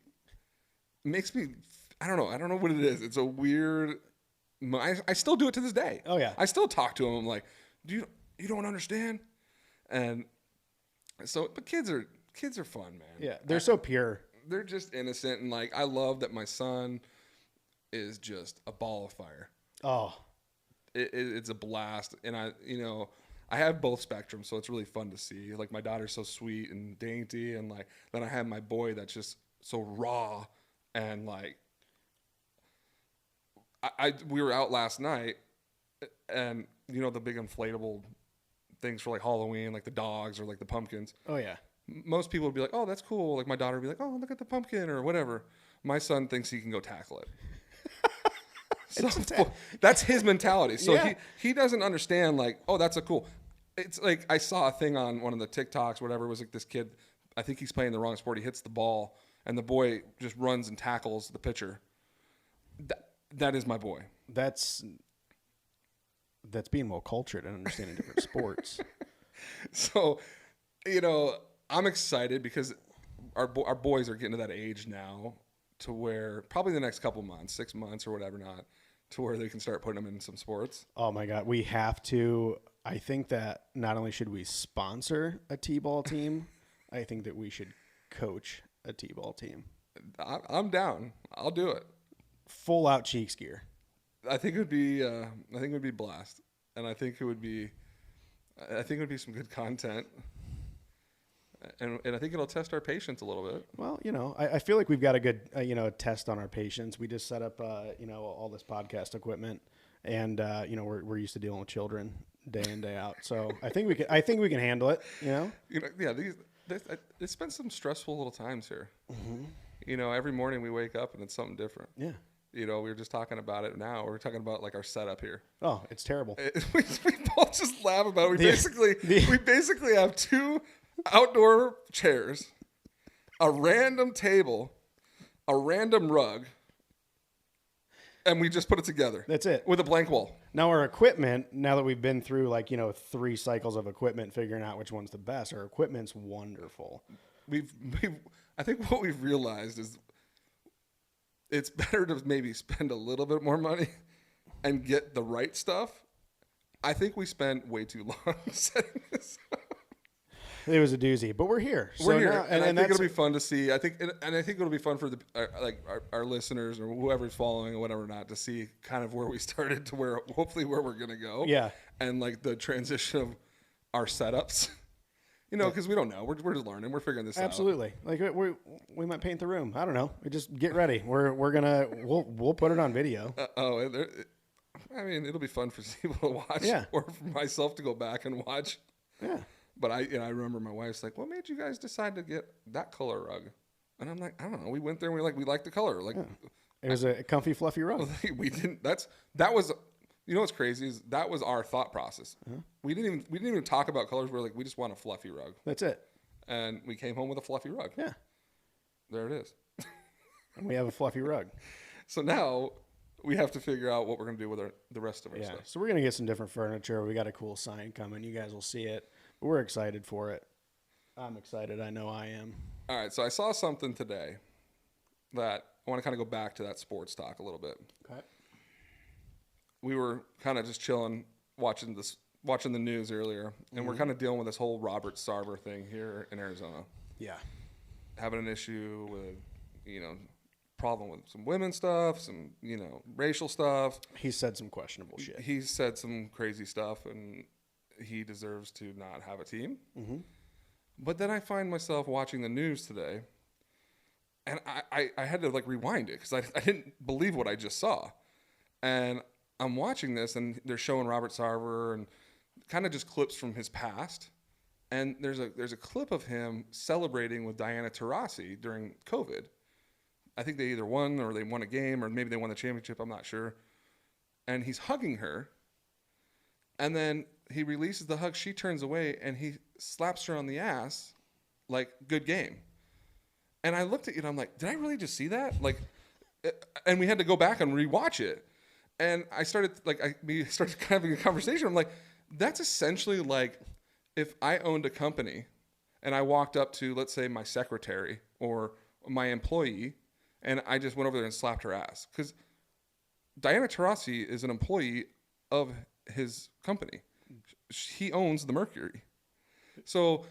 I don't know what it is. It's a weird, I still do it to this day. Oh, yeah. I still talk to him. I'm like, you don't understand? And so, but kids are fun, man. Yeah. They're so pure. They're just innocent. And like, I love that my son is just a ball of fire. Oh, It's a blast. And I have both spectrums, so it's really fun to see. Like my daughter's so sweet and dainty, and like then I have my boy that's just so raw and like we were out last night, and you know the big inflatable things for like Halloween, like the dogs or like the pumpkins. oh yeah. Most people would be like, "Oh, that's cool." Like my daughter would be like, "Oh, look at the pumpkin" or whatever. My son thinks he can go tackle it. So that's his mentality. So Yeah. he doesn't understand like, oh, that's a cool. It's like I saw a thing on one of the TikToks, whatever. It was like this kid. I think he's playing the wrong sport. He hits the ball, and the boy just runs and tackles the pitcher. That is my boy. That's being well cultured and understanding different sports. So, I'm excited because our boys are getting to that age now to where probably the next couple months, 6 months or whatever, not to where they can start putting them in some sports. Oh my God. We have to. I think that not only should we sponsor a T-ball team, I think that we should coach a T-ball team. I'm down. I'll do it. Full out Cheeks gear. I think it would be. I think it would be blast, and I think it would be some good content, and I think it'll test our patience a little bit. Well, I feel like we've got a good, test on our patience. We just set up, all this podcast equipment, and we're used to dealing with children day in day out. So I think we can handle it. It's been some stressful little times here. Mm-hmm. Every morning we wake up and it's something different. Yeah. We were just talking about it now. We're talking about like our setup here. Oh, it's terrible. We both just laugh about it. We basically have 2 outdoor chairs, a random table, a random rug, and we just put it together. That's it. With a blank wall. Now our equipment, now that we've been through 3 cycles of equipment, figuring out which one's the best, our equipment's wonderful. I think what we've realized is it's better to maybe spend a little bit more money and get the right stuff. I think we spent way too long setting this up. It was a doozy, but we're here. We're here, now, and I think it'll be fun to see. I think it'll be fun for our listeners or whoever's following or whatever not to see kind of where we started to where hopefully where we're gonna go. Yeah, and like the transition of our setups. Because we don't know. We're just learning. We're figuring this out. Absolutely. Like we might paint the room. I don't know. We just get ready. We'll put it on video. It'll be fun for people to watch. Yeah. Or for myself to go back and watch. Yeah. But I remember my wife's like, "What made you guys decide to get that color rug?" And I'm like, "I don't know. We went there and we liked the color. Like, it was a comfy, fluffy rug. We didn't. That was." You know what's crazy is that was our thought process. Uh-huh. We didn't even talk about colors. We're like, we just want a fluffy rug. That's it. And we came home with a fluffy rug. Yeah. There it is. And we have a fluffy rug. So now we have to figure out what we're going to do with the rest of our stuff. So we're going to get some different furniture. We got a cool sign coming. You guys will see it. But we're excited for it. I'm excited. I know I am. All right. So I saw something today that I want to kind of go back to that sports talk a little bit. Okay. we were kind of just chilling, watching the news earlier, and we're kind of dealing with this whole Robert Sarver thing here in Arizona, Yeah. having an issue with, problem with some women stuff, some, racial stuff. He said some questionable shit. He said some crazy stuff, and he deserves to not have a team. Mm-hmm. But then I find myself watching the news today, and I had to like rewind it because I didn't believe what I just saw. And I'm watching this, and they're showing Robert Sarver and kind of just clips from his past. And there's a clip of him celebrating with Diana Taurasi during COVID. I think they either won or they won a game, or maybe they won the championship. I'm not sure. And he's hugging her. And then he releases the hug. She turns away, and he slaps her on the ass like, good game. And I looked at you, and I'm like, did I really just see that? Like, and we had to go back and rewatch it. And I started, we started having a conversation. I'm like, that's essentially like if I owned a company and I walked up to, let's say, my secretary or my employee, and I just went over there and slapped her ass. Because Diana Taurasi is an employee of his company. He owns the Mercury. So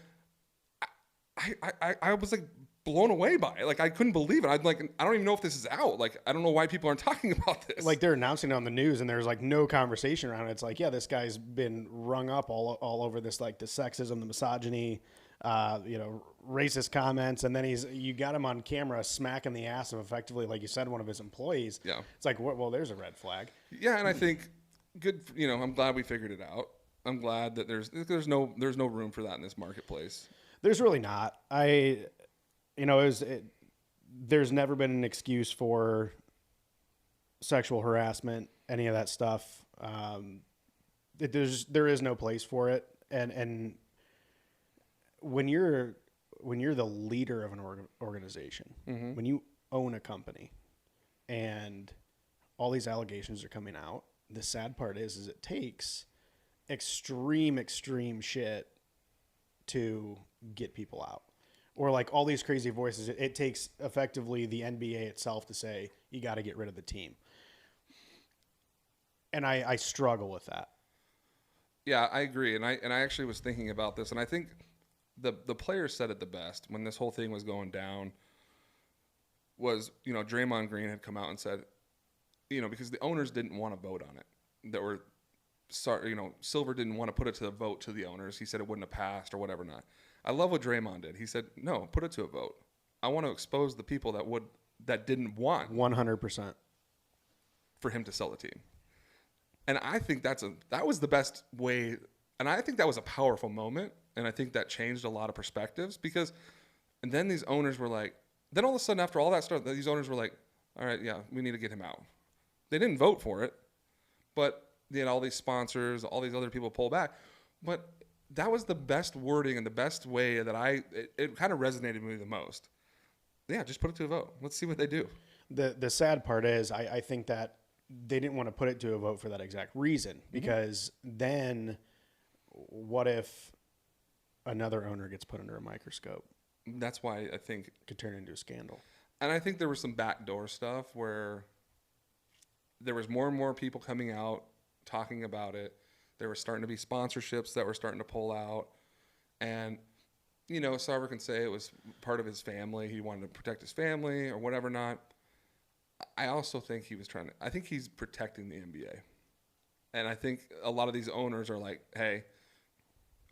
I was like blown away by it. Like, I couldn't believe it. I'm like, I don't even know if this is out. Like, I don't know why people aren't talking about this. Like, they're announcing it on the news, and there's like no conversation around it. It's like, yeah, this guy's been rung up all over this, like the sexism, the misogyny, racist comments, and then you got him on camera smacking the ass of effectively, like you said, one of his employees. Yeah. It's like, well, there's a red flag. Yeah, and I think good. I'm glad we figured it out. I'm glad that there's no room for that in this marketplace. There's really not. There's never been an excuse for sexual harassment, any of that stuff. There is no place for it, and when you're the leader of an organization, Mm-hmm. when you own a company, and all these allegations are coming out, the sad part is it takes extreme shit to get people out. Or like all these crazy voices, it takes effectively the NBA itself to say, you got to get rid of the team. And I struggle with that. Yeah, I agree. And I actually was thinking about this, and I think the players said it the best when this whole thing was going down was, Draymond Green had come out and said, because the owners didn't want to vote on it. Silver didn't want to put it to the vote to the owners. He said it wouldn't have passed or whatever not. I love what Draymond did. He said, no, put it to a vote. I want to expose the people that didn't want 100%. for him to sell the team. And I think that was the best way. And I think that was a powerful moment. And I think that changed a lot of perspectives and then these owners were like, then all of a sudden after all that stuff, these owners were like, all right, yeah, we need to get him out. They didn't vote for it, but all these sponsors, all these other people pull back. But that was the best wording and the best way that it kind of resonated with me the most. Yeah, just put it to a vote. Let's see what they do. The sad part is I think that they didn't want to put it to a vote for that exact reason, because then what if another owner gets put under a microscope? That's why I think It could turn into a scandal. And I think there was some backdoor stuff where there was more and more people coming out talking about it. There were starting to be sponsorships that were starting to pull out. And, Sarver can say it was part of his family. He wanted to protect his family or whatever not. I also think I think he's protecting the NBA. And I think a lot of these owners are like, hey,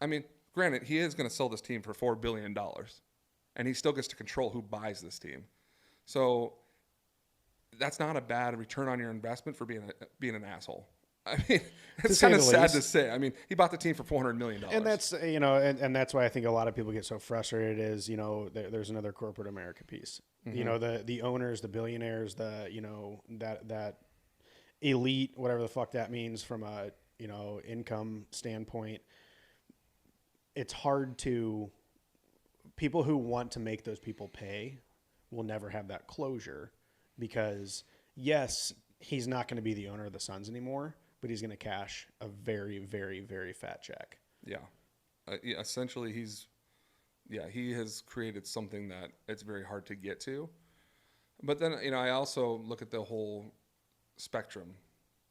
I mean, granted, he is going to sell this team for $4 billion. And he still gets to control who buys this team. So that's not a bad return on your investment for being an asshole. I mean, it's kind of sad to say. I mean, he bought the team for $400 million. And that's, and that's why I think a lot of people get so frustrated is, there's another corporate America piece. Mm-hmm. The owners, the billionaires, that elite, whatever the fuck that means from a, income standpoint. It's hard people who want to make those people pay will never have that closure, because yes, he's not going to be the owner of the Suns anymore, but he's going to cash a very, very, very fat check. Yeah. Essentially, he has created something that it's very hard to get to. But then, I also look at the whole spectrum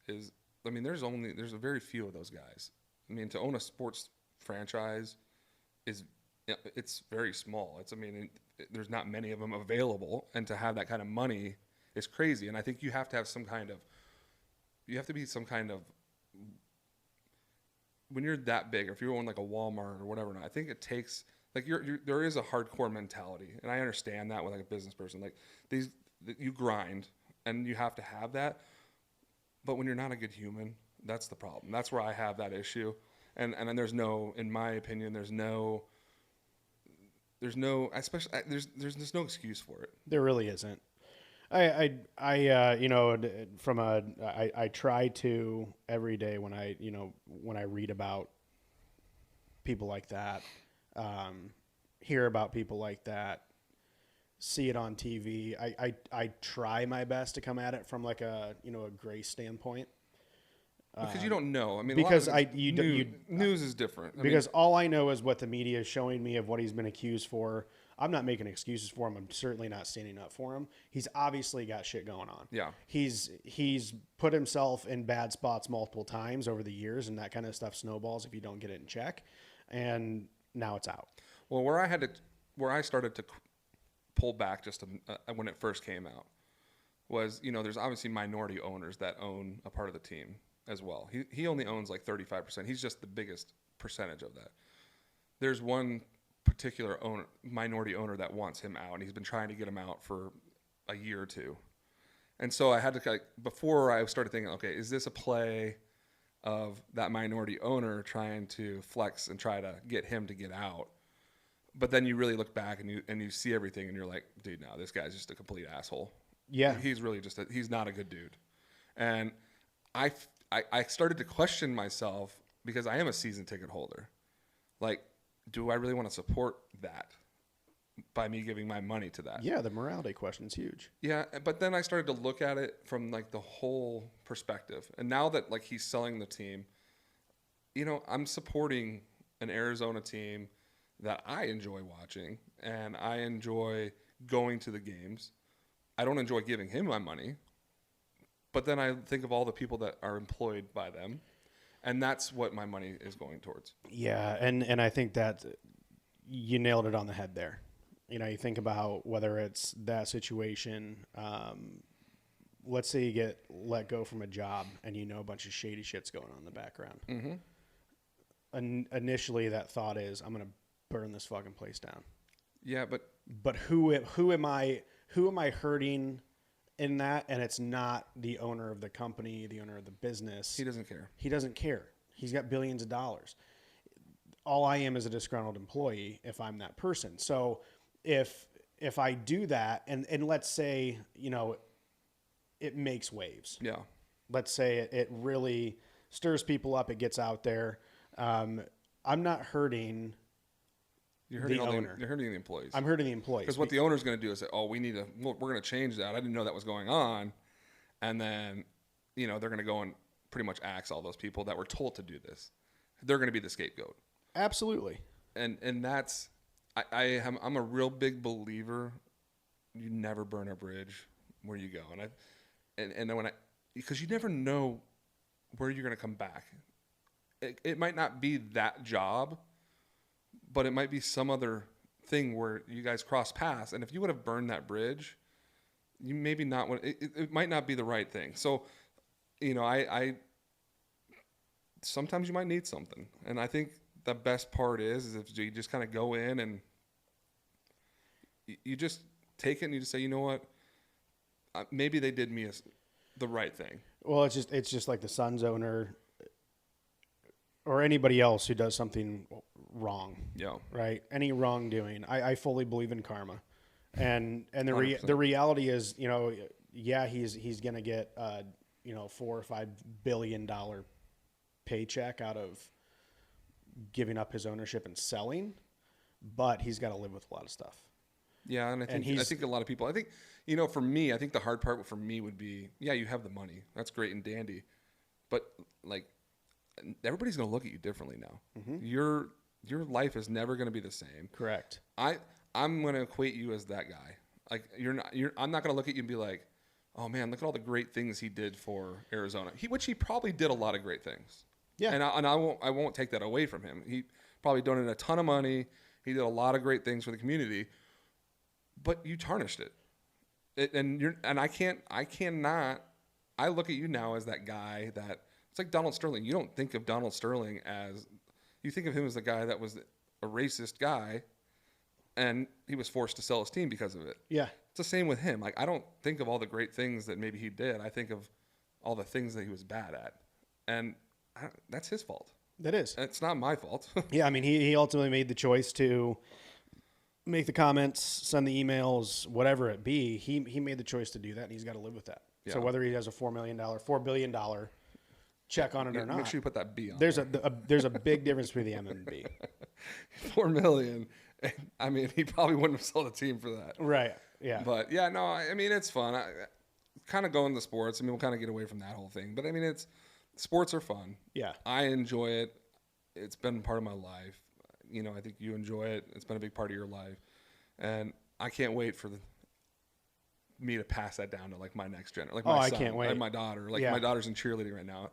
is I mean, there's a very few of those guys. I mean, to own a sports franchise it's very small. There's not many of them available, and to have that kind of money is crazy. And I think you have to be some kind of, when you're that big, or if you own like a Walmart or whatever, I think it takes like there is a hardcore mentality, and I understand that with like a business person. Like you grind, and you have to have that. But when you're not a good human, that's the problem. That's where I have that issue. And then there's no, in my opinion, there's no, especially there's just no excuse for it. There really isn't. I try to every day when I read about people like that, hear about people like that, see it on TV. I try my best to come at it from like a grace standpoint. Because you don't know. I mean, because news is different. Because all I know is what the media is showing me of what he's been accused for. I'm not making excuses for him. I'm certainly not standing up for him. He's obviously got shit going on. Yeah. He's put himself in bad spots multiple times over the years, and that kind of stuff snowballs if you don't get it in check. And now it's out. Well, where I started to pull back just when it first came out was, there's obviously minority owners that own a part of the team as well. He only owns like 35%. He's just the biggest percentage of that. There's one particular minority owner that wants him out, and he's been trying to get him out for a year or two. And so I had to, before I started thinking, okay, is this a play of that minority owner trying to flex and try to get him to get out? But then you really look back and you see everything, and you're like, dude, no, this guy's just a complete asshole. Yeah. He's really he's not a good dude. And I started to question myself, because I am a season ticket holder. Like, do I really want to support that by me giving my money to that? Yeah, the morality question is huge. Yeah, but then I started to look at it from like the whole perspective. And now that like he's selling the team, I'm supporting an Arizona team that I enjoy watching, and I enjoy going to the games. I don't enjoy giving him my money, but then I think of all the people that are employed by them, and that's what my money is going towards. Yeah, and I think that you nailed it on the head there. You think about whether it's that situation. Let's say you get let go from a job, and a bunch of shady shit's going on in the background. Mm-hmm. And initially, that thought is, I'm gonna burn this fucking place down. Yeah, but who am I hurting in that? And it's not the owner of the company, the owner of the business. he doesn't care. He doesn't care. He's got billions of dollars. All I am is a disgruntled employee if I'm that person. So if I do that, and let's say, it makes waves. Yeah. Let's say it really stirs people up. It gets out there. I'm not hurting You're hurting the owner. You're hurting the employees. I'm hurting the employees. Because what the owner's going to do is say, we're going to change that. I didn't know that was going on. And then, they're going to go and pretty much axe all those people that were told to do this. They're going to be the scapegoat. Absolutely. And that's, I'm a real big believer. You never burn a bridge where you go. And then because you never know where you're going to come back. It might not be that job, but it might be some other thing where you guys cross paths. And if you would have burned that bridge, you maybe not would. It might not be the right thing. So, I sometimes you might need something. And I think the best part is if you just kind of go in and you just take it and you just say, you know what, maybe they did me the right thing. Well, it's just like the Suns owner or anybody else who does something wrong. Yeah. Right. Any wrongdoing. I fully believe in karma, and the 100%. the reality is, he's gonna get $4 or $5 billion paycheck out of giving up his ownership and selling, but he's got to live with a lot of stuff. Yeah, and I think a lot of people. I think for me, I think the hard part for me would be, you have the money. That's great and dandy, but like everybody's going to look at you differently now. Mm-hmm. Your life is never going to be the same. Correct. I'm going to equate you as that guy. Like I'm not going to look at you and be like, oh man, look at all the great things he did for Arizona. Which he probably did a lot of great things. Yeah. And I won't take that away from him. He probably donated a ton of money. He did a lot of great things for the community. But you tarnished it. I cannot. I look at you now as that guy that it's like Donald Sterling. You don't think of Donald Sterling as, you think of him as the guy that was a racist guy, and he was forced to sell his team because of it. Yeah. It's the same with him. Like, I don't think of all the great things that maybe he did. I think of all the things that he was bad at, and that's his fault. That is. It's not my fault. Yeah, I mean, he ultimately made the choice to make the comments, send the emails, whatever it be. He made the choice to do that, and he's got to live with that. So Yeah. whether he has a $4 billion check on it or not, Make sure you put that B on. there's a big difference between the M and the B. $4 million. I mean, he probably wouldn't have sold a team for that. Right. Yeah. But yeah, no, I mean, it's fun. I kind of go into sports. I mean, we'll kind of get away from that whole thing. But I mean, sports are fun. Yeah. I enjoy it. It's been part of my life. You know, I think you enjoy it. It's been a big part of your life. And I can't wait for me to pass that down to like my next generation. Like my I son, can't wait. Like my daughter. Like Yeah. my daughter's in cheerleading right now.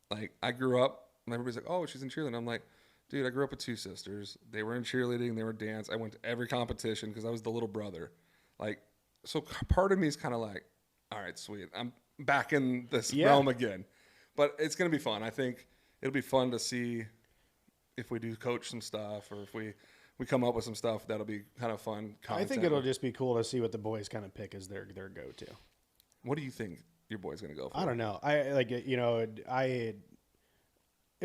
Like I grew up and everybody's like, oh, she's in cheerleading. I'm like, dude, I grew up with two sisters. They were in cheerleading. They were dance. I went to every competition because I was the little brother. Like, so part of me is kind of like, all right, sweet. I'm back in this realm again. But it's going to be fun. I think it'll be fun to see if we do coach some stuff or if we come up with some stuff that'll be kind of fun I content. think it'll just be cool to see what the boys kind of pick as their go-to. What do you think your boy's going to go for? I don't know. It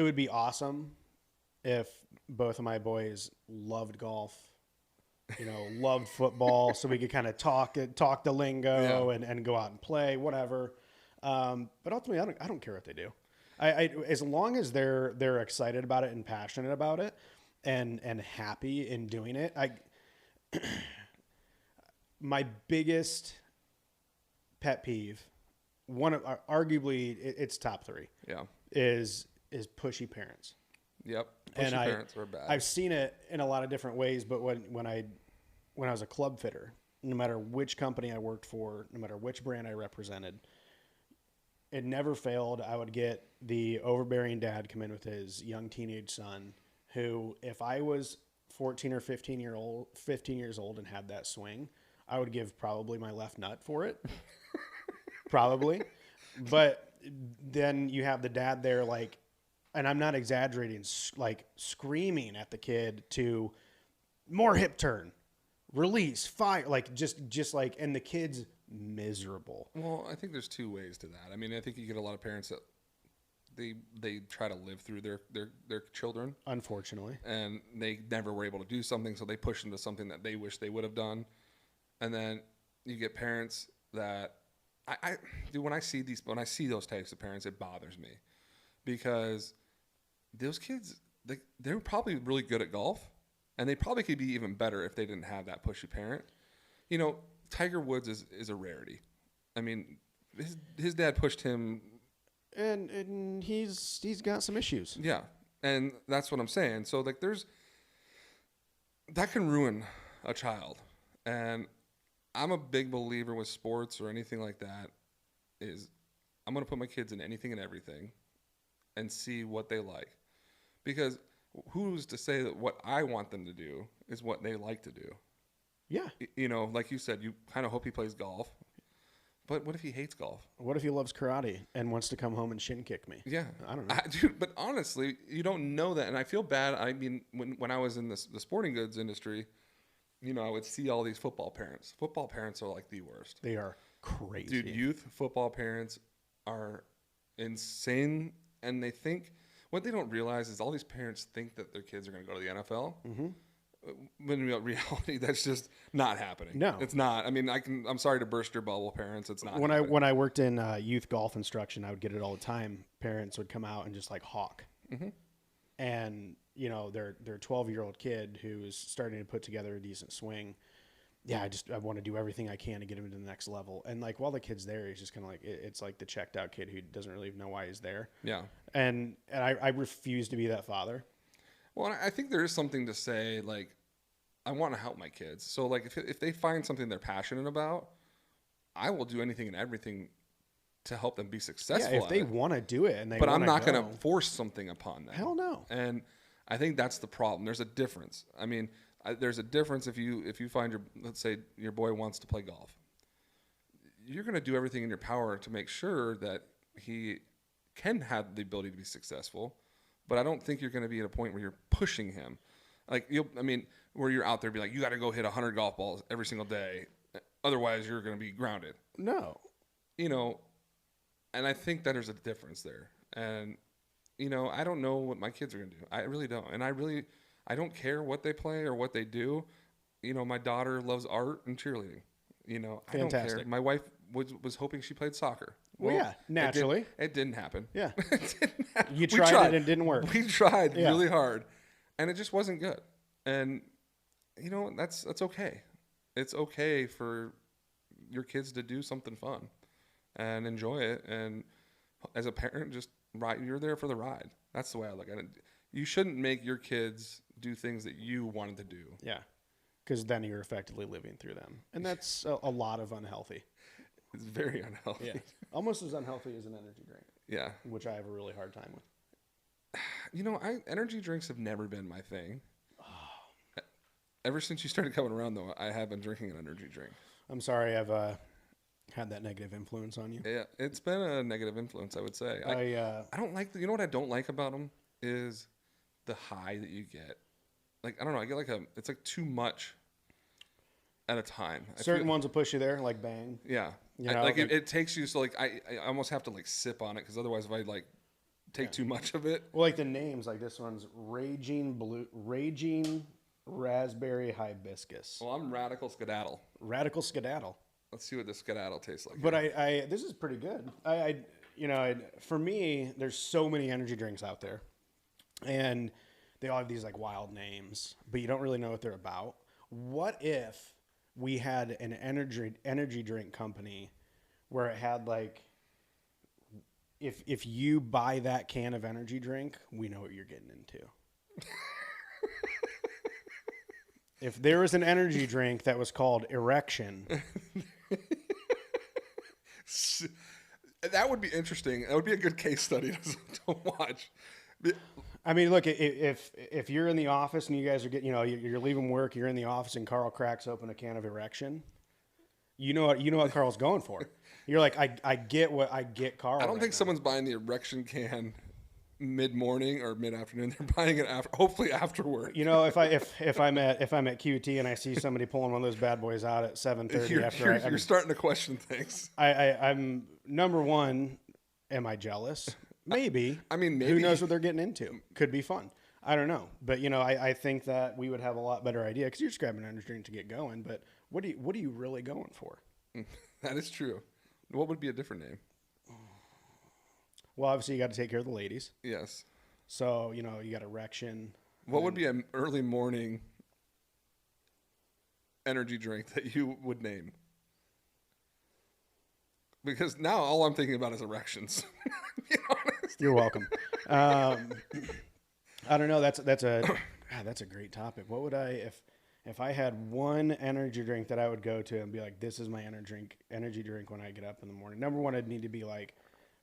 would be awesome if both of my boys loved golf, loved football, so we could kind of talk the lingo and go out and play, whatever. But ultimately, I don't care what they do. I as long as they're excited about it and passionate about it and happy in doing it. My biggest pet peeve, arguably it's top 3. Yeah. Is pushy parents. Yep. And Pushy parents are bad. I've seen it in a lot of different ways, but when I was a club fitter, no matter which company I worked for, no matter which brand I represented, it never failed. I would get the overbearing dad come in with his young teenage son, who, if I was 14 or 15 years old and had that swing, I would give probably my left nut for it. Probably. But then you have the dad there, like, and I'm not exaggerating, like screaming at the kid to more hip turn, release, fire, like just like, and the kid's miserable. Well, I think there's two ways to that. I mean, I think you get a lot of parents that they try to live through their children, Unfortunately. and they never were able to do something, so they push them to something that they wish they would have done. And then you get parents that when I see those types of parents, it bothers me, because those kids, they're probably really good at golf, and they probably could be even better if they didn't have that pushy parent. You know, Tiger Woods is a rarity. I mean, his dad pushed him, and he's got some issues. yeah, and that's what I'm saying. So like, that can ruin a child, and I'm a big believer with sports or anything like that. I'm gonna put my kids in anything and everything, and see what they like, because who's to say that what I want them to do is what they like to do? Yeah. You know, like you said, you kind of hope he plays golf, but what if he hates golf? What if he loves karate and wants to come home and shin kick me? Yeah, I don't know. dude. But honestly, you don't know that, and I feel bad. I mean, when I was in the sporting goods industry, you know, I would see all these football parents. Football parents are like the worst. They are crazy. Dude, youth football parents are insane, and they think, what they don't realize is all these parents think that their kids are going to go to the NFL. Mm-hmm. When in reality, that's just not happening. No. It's not. I mean, I'm sorry to burst your bubble, parents. It's not. When I worked in youth golf instruction, I would get it all the time. Parents would come out and just like hawk. Mm-hmm. And, you know, their 12-year-old kid who's starting to put together a decent swing. Yeah, I want to do everything I can to get him to the next level. And like, while the kid's there, he's just kind of like, it's like the checked out kid who doesn't really know why he's there. Yeah. And I refuse to be that father. Well, I think there is something to say, like, I want to help my kids. So, like, if they find something they're passionate about, I will do anything and everything to help them be successful. Yeah, if at they it. want to do it and they But I'm wanna not going go, to force something upon them. Hell no. And I think that's the problem. There's a difference. I mean, there's a difference if you find let's say your boy wants to play golf. You're going to do everything in your power to make sure that he can have the ability to be successful. But I don't think you're going to be at a point where you're pushing him. Like where you're out there be like, you got to go hit 100 golf balls every single day. Otherwise you're going to be grounded. No. And I think that there's a difference there. And, I don't know what my kids are going to do. I really don't. And I don't care what they play or what they do. My daughter loves art and cheerleading. I don't care. Fantastic. My wife was hoping she played soccer. Well, yeah, naturally. It didn't happen. Yeah. It didn't happen. You We tried it and it didn't work. We tried Yeah. really hard. And it just wasn't good. And, that's okay. It's okay for your kids to do something fun and enjoy it. And as a parent, you're there for the ride. That's the way I look at it. You shouldn't make your kids do things that you wanted to do. Yeah. Because then you're effectively living through them. And that's a lot of unhealthy. It's very unhealthy. Yeah. Almost as unhealthy as an energy drink, Yeah. which I have a really hard time with. Energy drinks have never been my thing. Ever since you started coming around, though, I have been drinking an energy drink. I'm sorry I've had that negative influence on you. Yeah, it's been a negative influence, I would say. I don't like. You know what I don't like about them is the high that you get. Like I don't know. I get it's like too much at a time. Certain ones will push you there, like Bang. Yeah. It takes you. So I almost have to sip on it because otherwise, if I take too much of it. Well, like the names, like this one's Raging Raspberry Hibiscus. Well, I'm Radical Skedaddle. Radical Skedaddle. Let's see what the Skedaddle tastes like. But this is pretty good. For me, there's so many energy drinks out there, and they all have these wild names, but you don't really know what they're about. What if we had an energy drink company where it had if you buy that can of energy drink, we know what you're getting into. If there was an energy drink that was called Erection. That would be interesting. That would be a good case study to watch. I mean, look, if you're in the office and you guys are you're leaving work, you're in the office and Carl cracks open a can of Erection, you know what Carl's going for. You're like, I get Carl. I don't think someone's buying the Erection can mid-morning or mid-afternoon. They're buying it hopefully after work. If I'm at QT and I see somebody pulling one of those bad boys out at 7:30 you're starting to question things. I'm number one. Am I jealous? Maybe. I mean, maybe. Who knows what they're getting into? Could be fun. I don't know. But I think that we would have a lot better idea because you're just grabbing an energy drink to get going. But what are you really going for? That is true. What would be a different name? Well, obviously you got to take care of the ladies. Yes. So you got Erection. What would be an early morning energy drink that you would name? Because now all I'm thinking about is erections. Be honest. You're welcome. I don't know. That's a great topic. What would if I had one energy drink that I would go to and be like, this is my energy drink when I get up in the morning. Number one, I'd need to be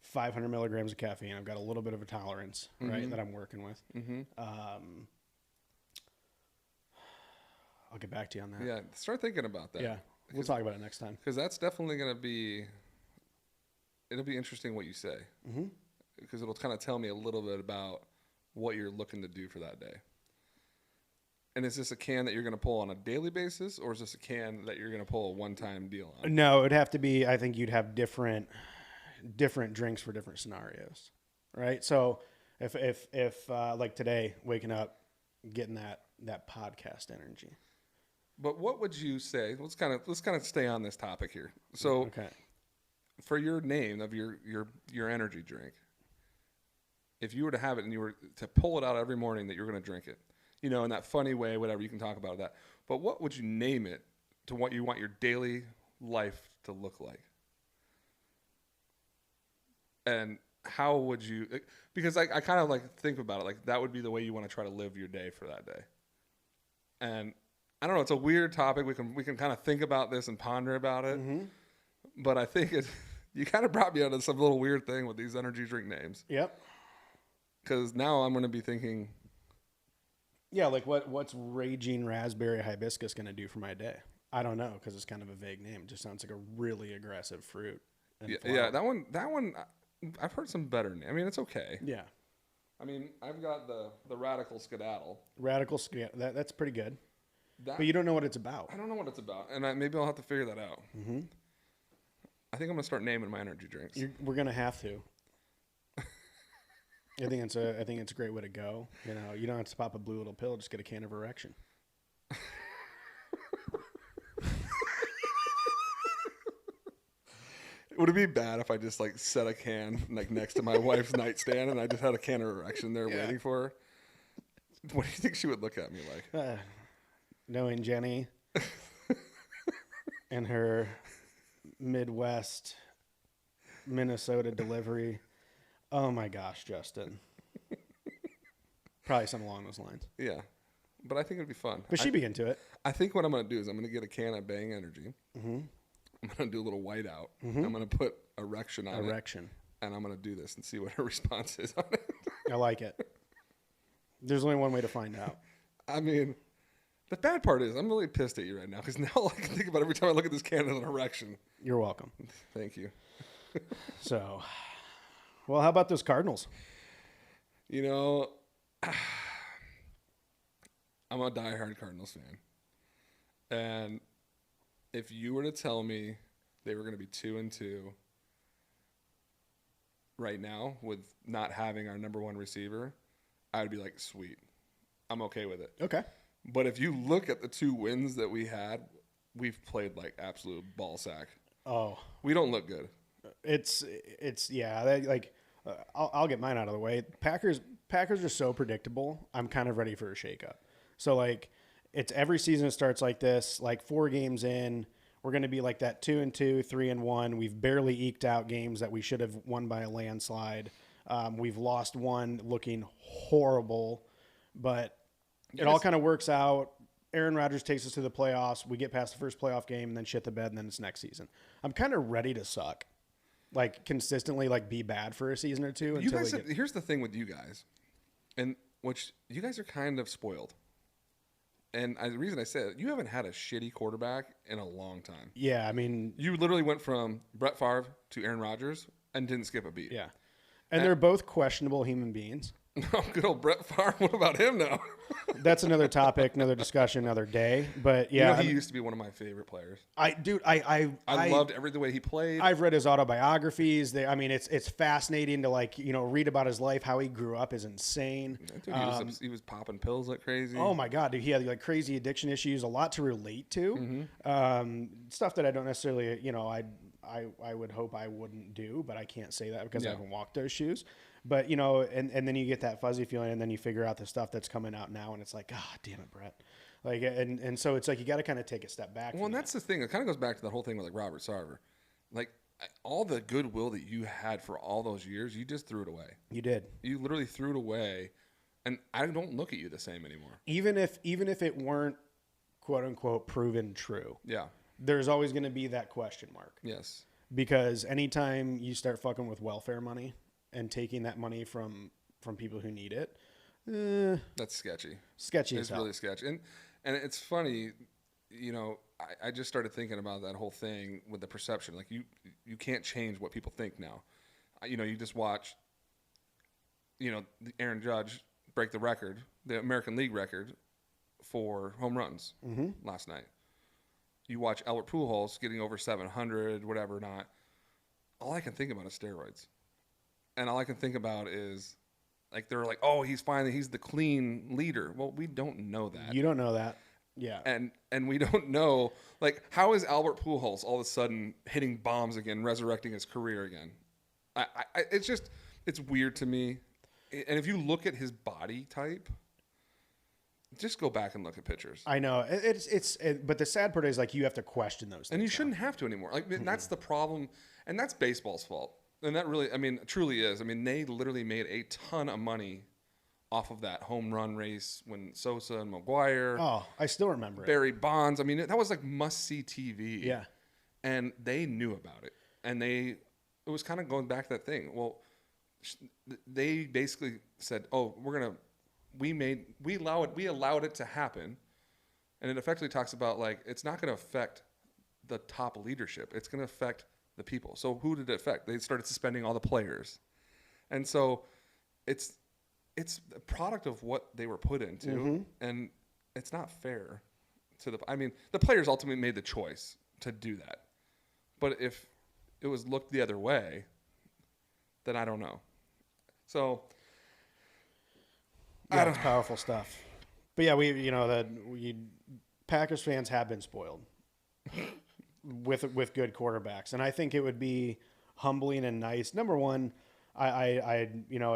500 milligrams of caffeine. I've got a little bit of a tolerance, right, that I'm working with. Mm-hmm. I'll get back to you on that. Yeah, start thinking about that. Yeah, we'll talk about it next time. Because that's definitely going to be, it'll be interesting what you say. Because it'll kind of tell me a little bit about what you're looking to do for that day. And is this a can that you're going to pull on a daily basis, or is this a can that you're going to pull a one-time deal on? No, it would have to be, I think you'd have different drinks for different scenarios, right? So if like today, waking up, getting that podcast energy. But what would you say? Let's kind of stay on this topic here. So, okay, for your name of your energy drink, if you were to have it and you were to pull it out every morning that you're going to drink it, in that funny way, whatever, you can talk about that. But what would you name it to what you want your daily life to look like? And how would you, because I kind of think about it, that would be the way you want to try to live your day for that day. And I don't know, it's a weird topic. We can kind of think about this and ponder about it. But I think you kind of brought me onto some little weird thing with these energy drink names. Yep. Because now I'm going to be thinking, Yeah, like what's Raging Raspberry Hibiscus going to do for my day? I don't know because it's kind of a vague name. It just sounds like a really aggressive fruit. and yeah, flower. that one, I've heard some better. I mean, it's okay. Yeah. I mean, I've got the Radical Skedaddle. Radical, that's pretty good. That, But you don't know what it's about. I don't know what it's about, and maybe I'll have to figure that out. Mm-hmm. I think I'm gonna start naming my energy drinks. We're gonna have to. I think it's a great way to go. You know, you don't have to pop a blue little pill; just get a can of erection. Would it be bad if I just like set a can like next to my wife's nightstand and I just had a can of erection there Yeah. waiting for her? What do you think she would look at me like? Knowing Jenny and her Midwest Minnesota delivery. Oh my gosh, Justin. Probably something along those lines. Yeah, but I think it'd be fun. But she'd be into it. I think what I'm gonna do is I'm gonna get a can of Bang Energy. Mm-hmm. I'm gonna do a little whiteout. I'm gonna put erection on it, Erection. and I'm gonna do this and see what her response is on it. I like it. There's only one way to find out. I mean, the bad part is I'm really pissed at you right now because now all I can think about every time I look at this can is an erection. You're welcome. Thank you. So, well, how about those Cardinals? You know, I'm a diehard Cardinals fan. And if you were to tell me they were going to be 2-2 right now with not having our number one receiver, I would be like, sweet. I'm okay with it. Okay. But if you look at the 2 wins that we had, we've played like absolute ball sack. Oh, We don't look good. it's yeah. I'll get mine out of the way. Packers are so predictable. I'm kind of ready for a shakeup. So like, it's every season it starts like this. Like 4 games in, we're going to be like that 2-2, 3-1. We've barely eked out games that we should have won by a landslide. We've lost one looking horrible, but it all kind of works out. Aaron Rodgers takes us to the playoffs. We get past the first playoff game and then shit the bed, and then it's next season. I'm kind of ready to suck, like consistently, like be bad for a season or two. You Until guys we get, here's the thing with you guys, and which you guys are kind of spoiled. And the reason I said it, you haven't had a shitty quarterback in a long time. yeah, I mean, You literally went from Brett Favre to Aaron Rodgers and didn't skip a beat. yeah, and they're both questionable human beings. Oh, good old Brett Favre. What about him now? That's another topic, another discussion, another day. But yeah, You know, he used to be one of my favorite players. I I loved the way he played. I've read his autobiographies. I mean, it's fascinating to read about his life. How he grew up is insane. Dude, he was popping pills like crazy. Oh my God, dude, he had like crazy addiction issues, a lot to relate to. Stuff that I don't necessarily, I would hope I wouldn't do, but I can't say that because I Yeah. haven't walked those shoes. But and then you get that fuzzy feeling, and then you figure out the stuff that's coming out now, and it's like, ah, damn it, Brett. Like, and so it's like you got to kind of take a step back. Well, and that's the thing. It kind of goes back to the whole thing with like Robert Sarver. Like all the goodwill that you had for all those years, you just threw it away. You did. You literally threw it away, and I don't look at you the same anymore. Even if it weren't quote unquote proven true, Yeah. there's always going to be that question mark. Yes. Because anytime you start fucking with welfare money and taking that money from people who need it, That's sketchy. sketchy It's as hell. really sketchy. And it's funny, I just started thinking about that whole thing with the perception. Like you can't change what people think now. You just watch, Aaron Judge break the record, the American League record for home runs last night. You watch Albert Pujols getting over 700, whatever not. All I can think about is steroids. And all I can think about is, like, they're like, oh, he's the clean leader. Well, we don't know that. You don't know that. Yeah. And we don't know, like, how is Albert Pujols all of a sudden hitting bombs again, resurrecting his career again? It's weird to me. And if you look at his body type, just go back and look at pictures. I know. But the sad part is, like, you have to question those things. And you shouldn't have to anymore. Like, that's the problem. And that's baseball's fault. And that really, truly is. They literally made a ton of money off of that home run race when Sosa and McGuire, Oh, I still remember it. Barry Bonds. That was like must-see TV. Yeah. and they knew about it, and it was kind of going back to that thing. Well, they basically said, "Oh, we allowed it to happen," and it effectively talks about like it's not going to affect the top leadership; it's going to affect the people. So who did it affect? They started suspending all the players, and so it's a product of what they were put into, and it's not fair to the. I mean, the players ultimately made the choice to do that, but if it was looked the other way, then I don't know. So Yeah, it's powerful stuff. But yeah, Packers fans have been spoiled with good quarterbacks, and I think it would be humbling and nice. Number one, I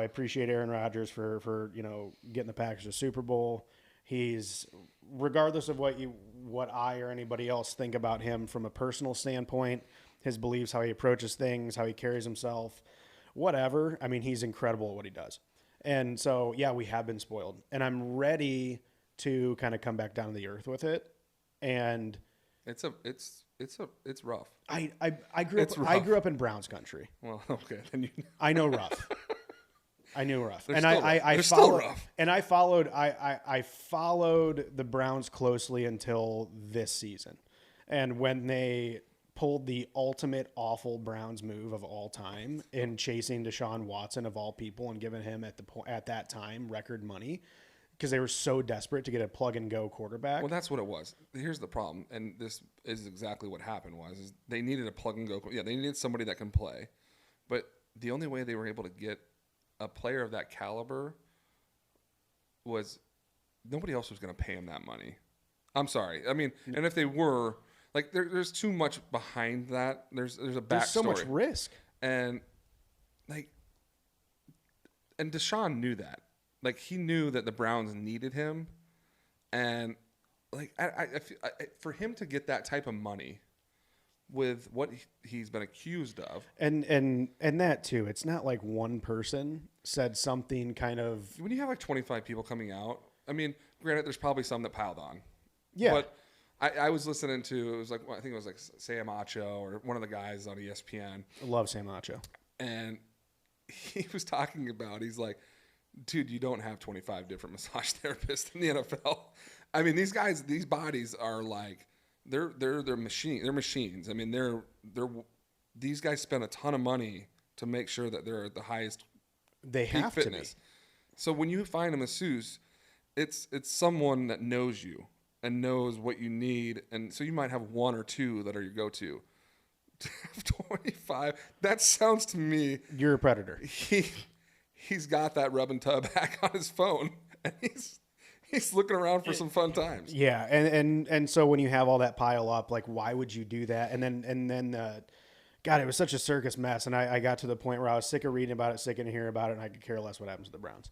appreciate Aaron Rodgers for getting the Packers a Super Bowl. He's, regardless of what I or anybody else think about him from a personal standpoint, his beliefs, how he approaches things, how he carries himself, whatever. I mean, he's incredible at what he does. And so, yeah, we have been spoiled, and I'm ready to kind of come back down to the earth with it. And it's rough. I grew up in Browns country. Well, okay, then you. I know rough. I knew rough, They're and still rough. I They're still followed, rough. and I followed the Browns closely until this season, and when they pulled the ultimate awful Browns move of all time in chasing Deshaun Watson of all people and giving him at that time record money because they were so desperate to get a plug and go quarterback. Well, that's what it was. Here's the problem, and this is exactly what happened. Is they needed a plug and go. Yeah, they needed somebody that can play, but the only way they were able to get a player of that caliber was nobody else was going to pay him that money. I'm sorry. I mean, and if they were, like, there's too much behind that. There's a backstory. There's so much risk. And Deshaun knew that. Like, he knew that the Browns needed him, and like I feel, for him to get that type of money with what he's been accused of, and that too, it's not like one person said something kind of. when you have like 25 people coming out, I mean, granted, there's probably some that piled on. Yeah. But I was listening to, it was like, I think it was like Sam Acho or one of the guys on ESPN. I love Sam Acho. And he was talking about, he's like, dude, you don't have 25 different massage therapists in the NFL. I mean, these guys, these bodies are like, they're machines. I mean, these guys spend a ton of money to make sure that they're at the highest They peak have fitness. to be. So when you find a masseuse, it's someone that knows you and knows what you need, and so you might have one or two that are your go-to. 25. That sounds to me You're a predator. he's got that rub and tub hack on his phone, and he's looking around for some fun times. Yeah, and so when you have all that pile up, like, why would you do that? And then God, it was such a circus mess, and I got to the point where I was sick of reading about it, sick of hearing about it, and I could care less what happens to the Browns.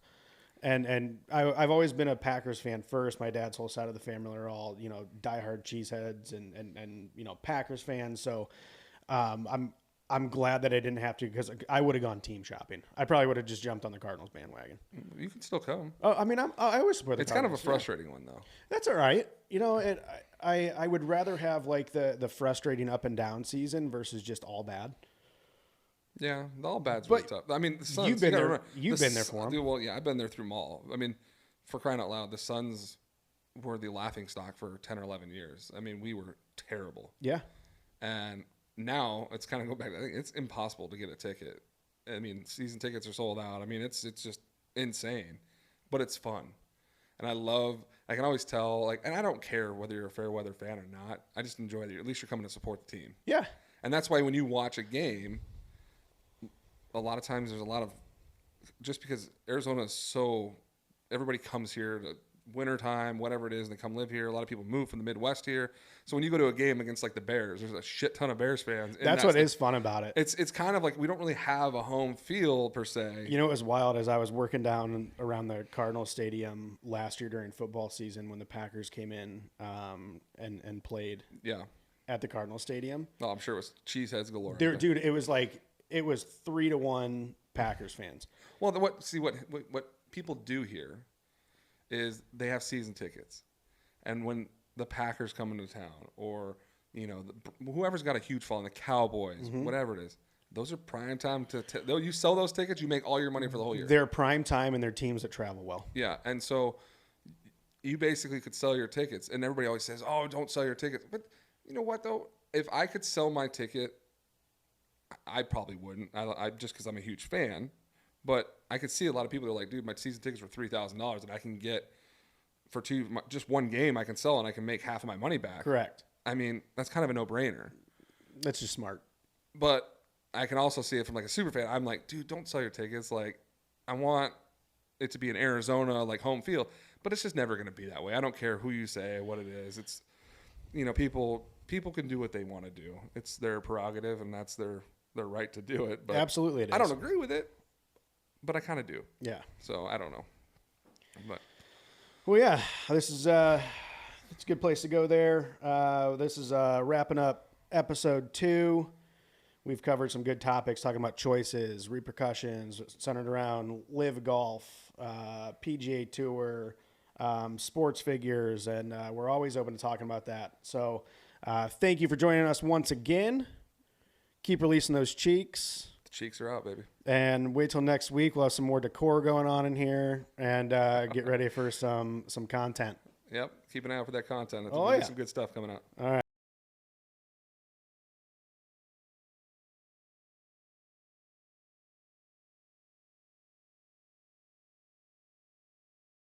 And I've always been a Packers fan first. My dad's whole side of the family are all, diehard cheeseheads and Packers fans. So I'm glad that I didn't have to, because I would have gone team shopping. I probably would have just jumped on the Cardinals bandwagon. You can still come. Oh, I mean, I always support the It's kind of a Cardinals, yeah. frustrating one, though. That's all right. I would rather have like the frustrating up and down season versus just all bad. Yeah, the all bad's But really tough. I mean, the Suns, you've been you gotta there- remember, you've been there for 'em. Well, yeah, I've been there through them all. I mean, for crying out loud, the Suns were the laughing stock for 10 or 11 years. I mean, we were terrible. Yeah. And now it's kind of go back. I think it's impossible to get a ticket. I mean, season tickets are sold out. I mean, it's just insane, but it's fun. And I can always tell, like, and I don't care whether you're a fair weather fan or not. I just enjoy that at least you're coming to support the team. Yeah. And that's why when you watch a game, a lot of times there's a lot of, just because Arizona is so, everybody comes here to wintertime, whatever it is, and they come live here. A lot of people move from the Midwest here. So when you go to a game against like the Bears, there's a shit ton of Bears fans. That's what is fun about it. It's kind of like we don't really have a home field per se. You know, it was wild as I was working down around the Cardinals Stadium last year during football season when the Packers came in and played Yeah. at the Cardinals Stadium. Oh, I'm sure it was cheeseheads galore. Dude, it was 3-1 Packers fans. Well, what people do here is they have season tickets, and when the Packers come into town or you know, whoever's got a huge following, the Cowboys, whatever it is. Those are prime time though you sell those tickets, you make all your money for the whole year. They're prime time and they're teams that travel well. Yeah, and so you basically could sell your tickets, and everybody always says, "Oh, don't sell your tickets." But you know what though? If I could sell my ticket, I probably wouldn't. I just because I'm a huge fan. But I could see a lot of people that are like, "Dude, my season tickets were $3,000, and I can get for just one game I can sell, and I can make half of my money back." Correct. I mean, that's kind of a no-brainer. That's just smart. But I can also see it from like a super fan. I'm like, dude, don't sell your tickets. Like, I want it to be in Arizona, like home field. But it's just never going to be that way. I don't care who you say, what it is. It's, you know, people can do what they want to do. It's their prerogative, and that's their right to do it. But Absolutely it is. I don't agree with it, but I kind of do. Yeah. So I don't know. But Well, yeah, this is it's a good place to go there. This is wrapping up episode 2. We've covered some good topics, talking about choices, repercussions, centered around live golf, PGA Tour, sports figures, and we're always open to talking about that. So thank you for joining us once again. Keep releasing those cheeks. the cheeks are out, baby. And wait till next week. We'll have some more decor going on in here, and get ready for some content. Yep. Keep an eye out for that content. There's Oh, gonna be yeah. some good stuff coming out. All right.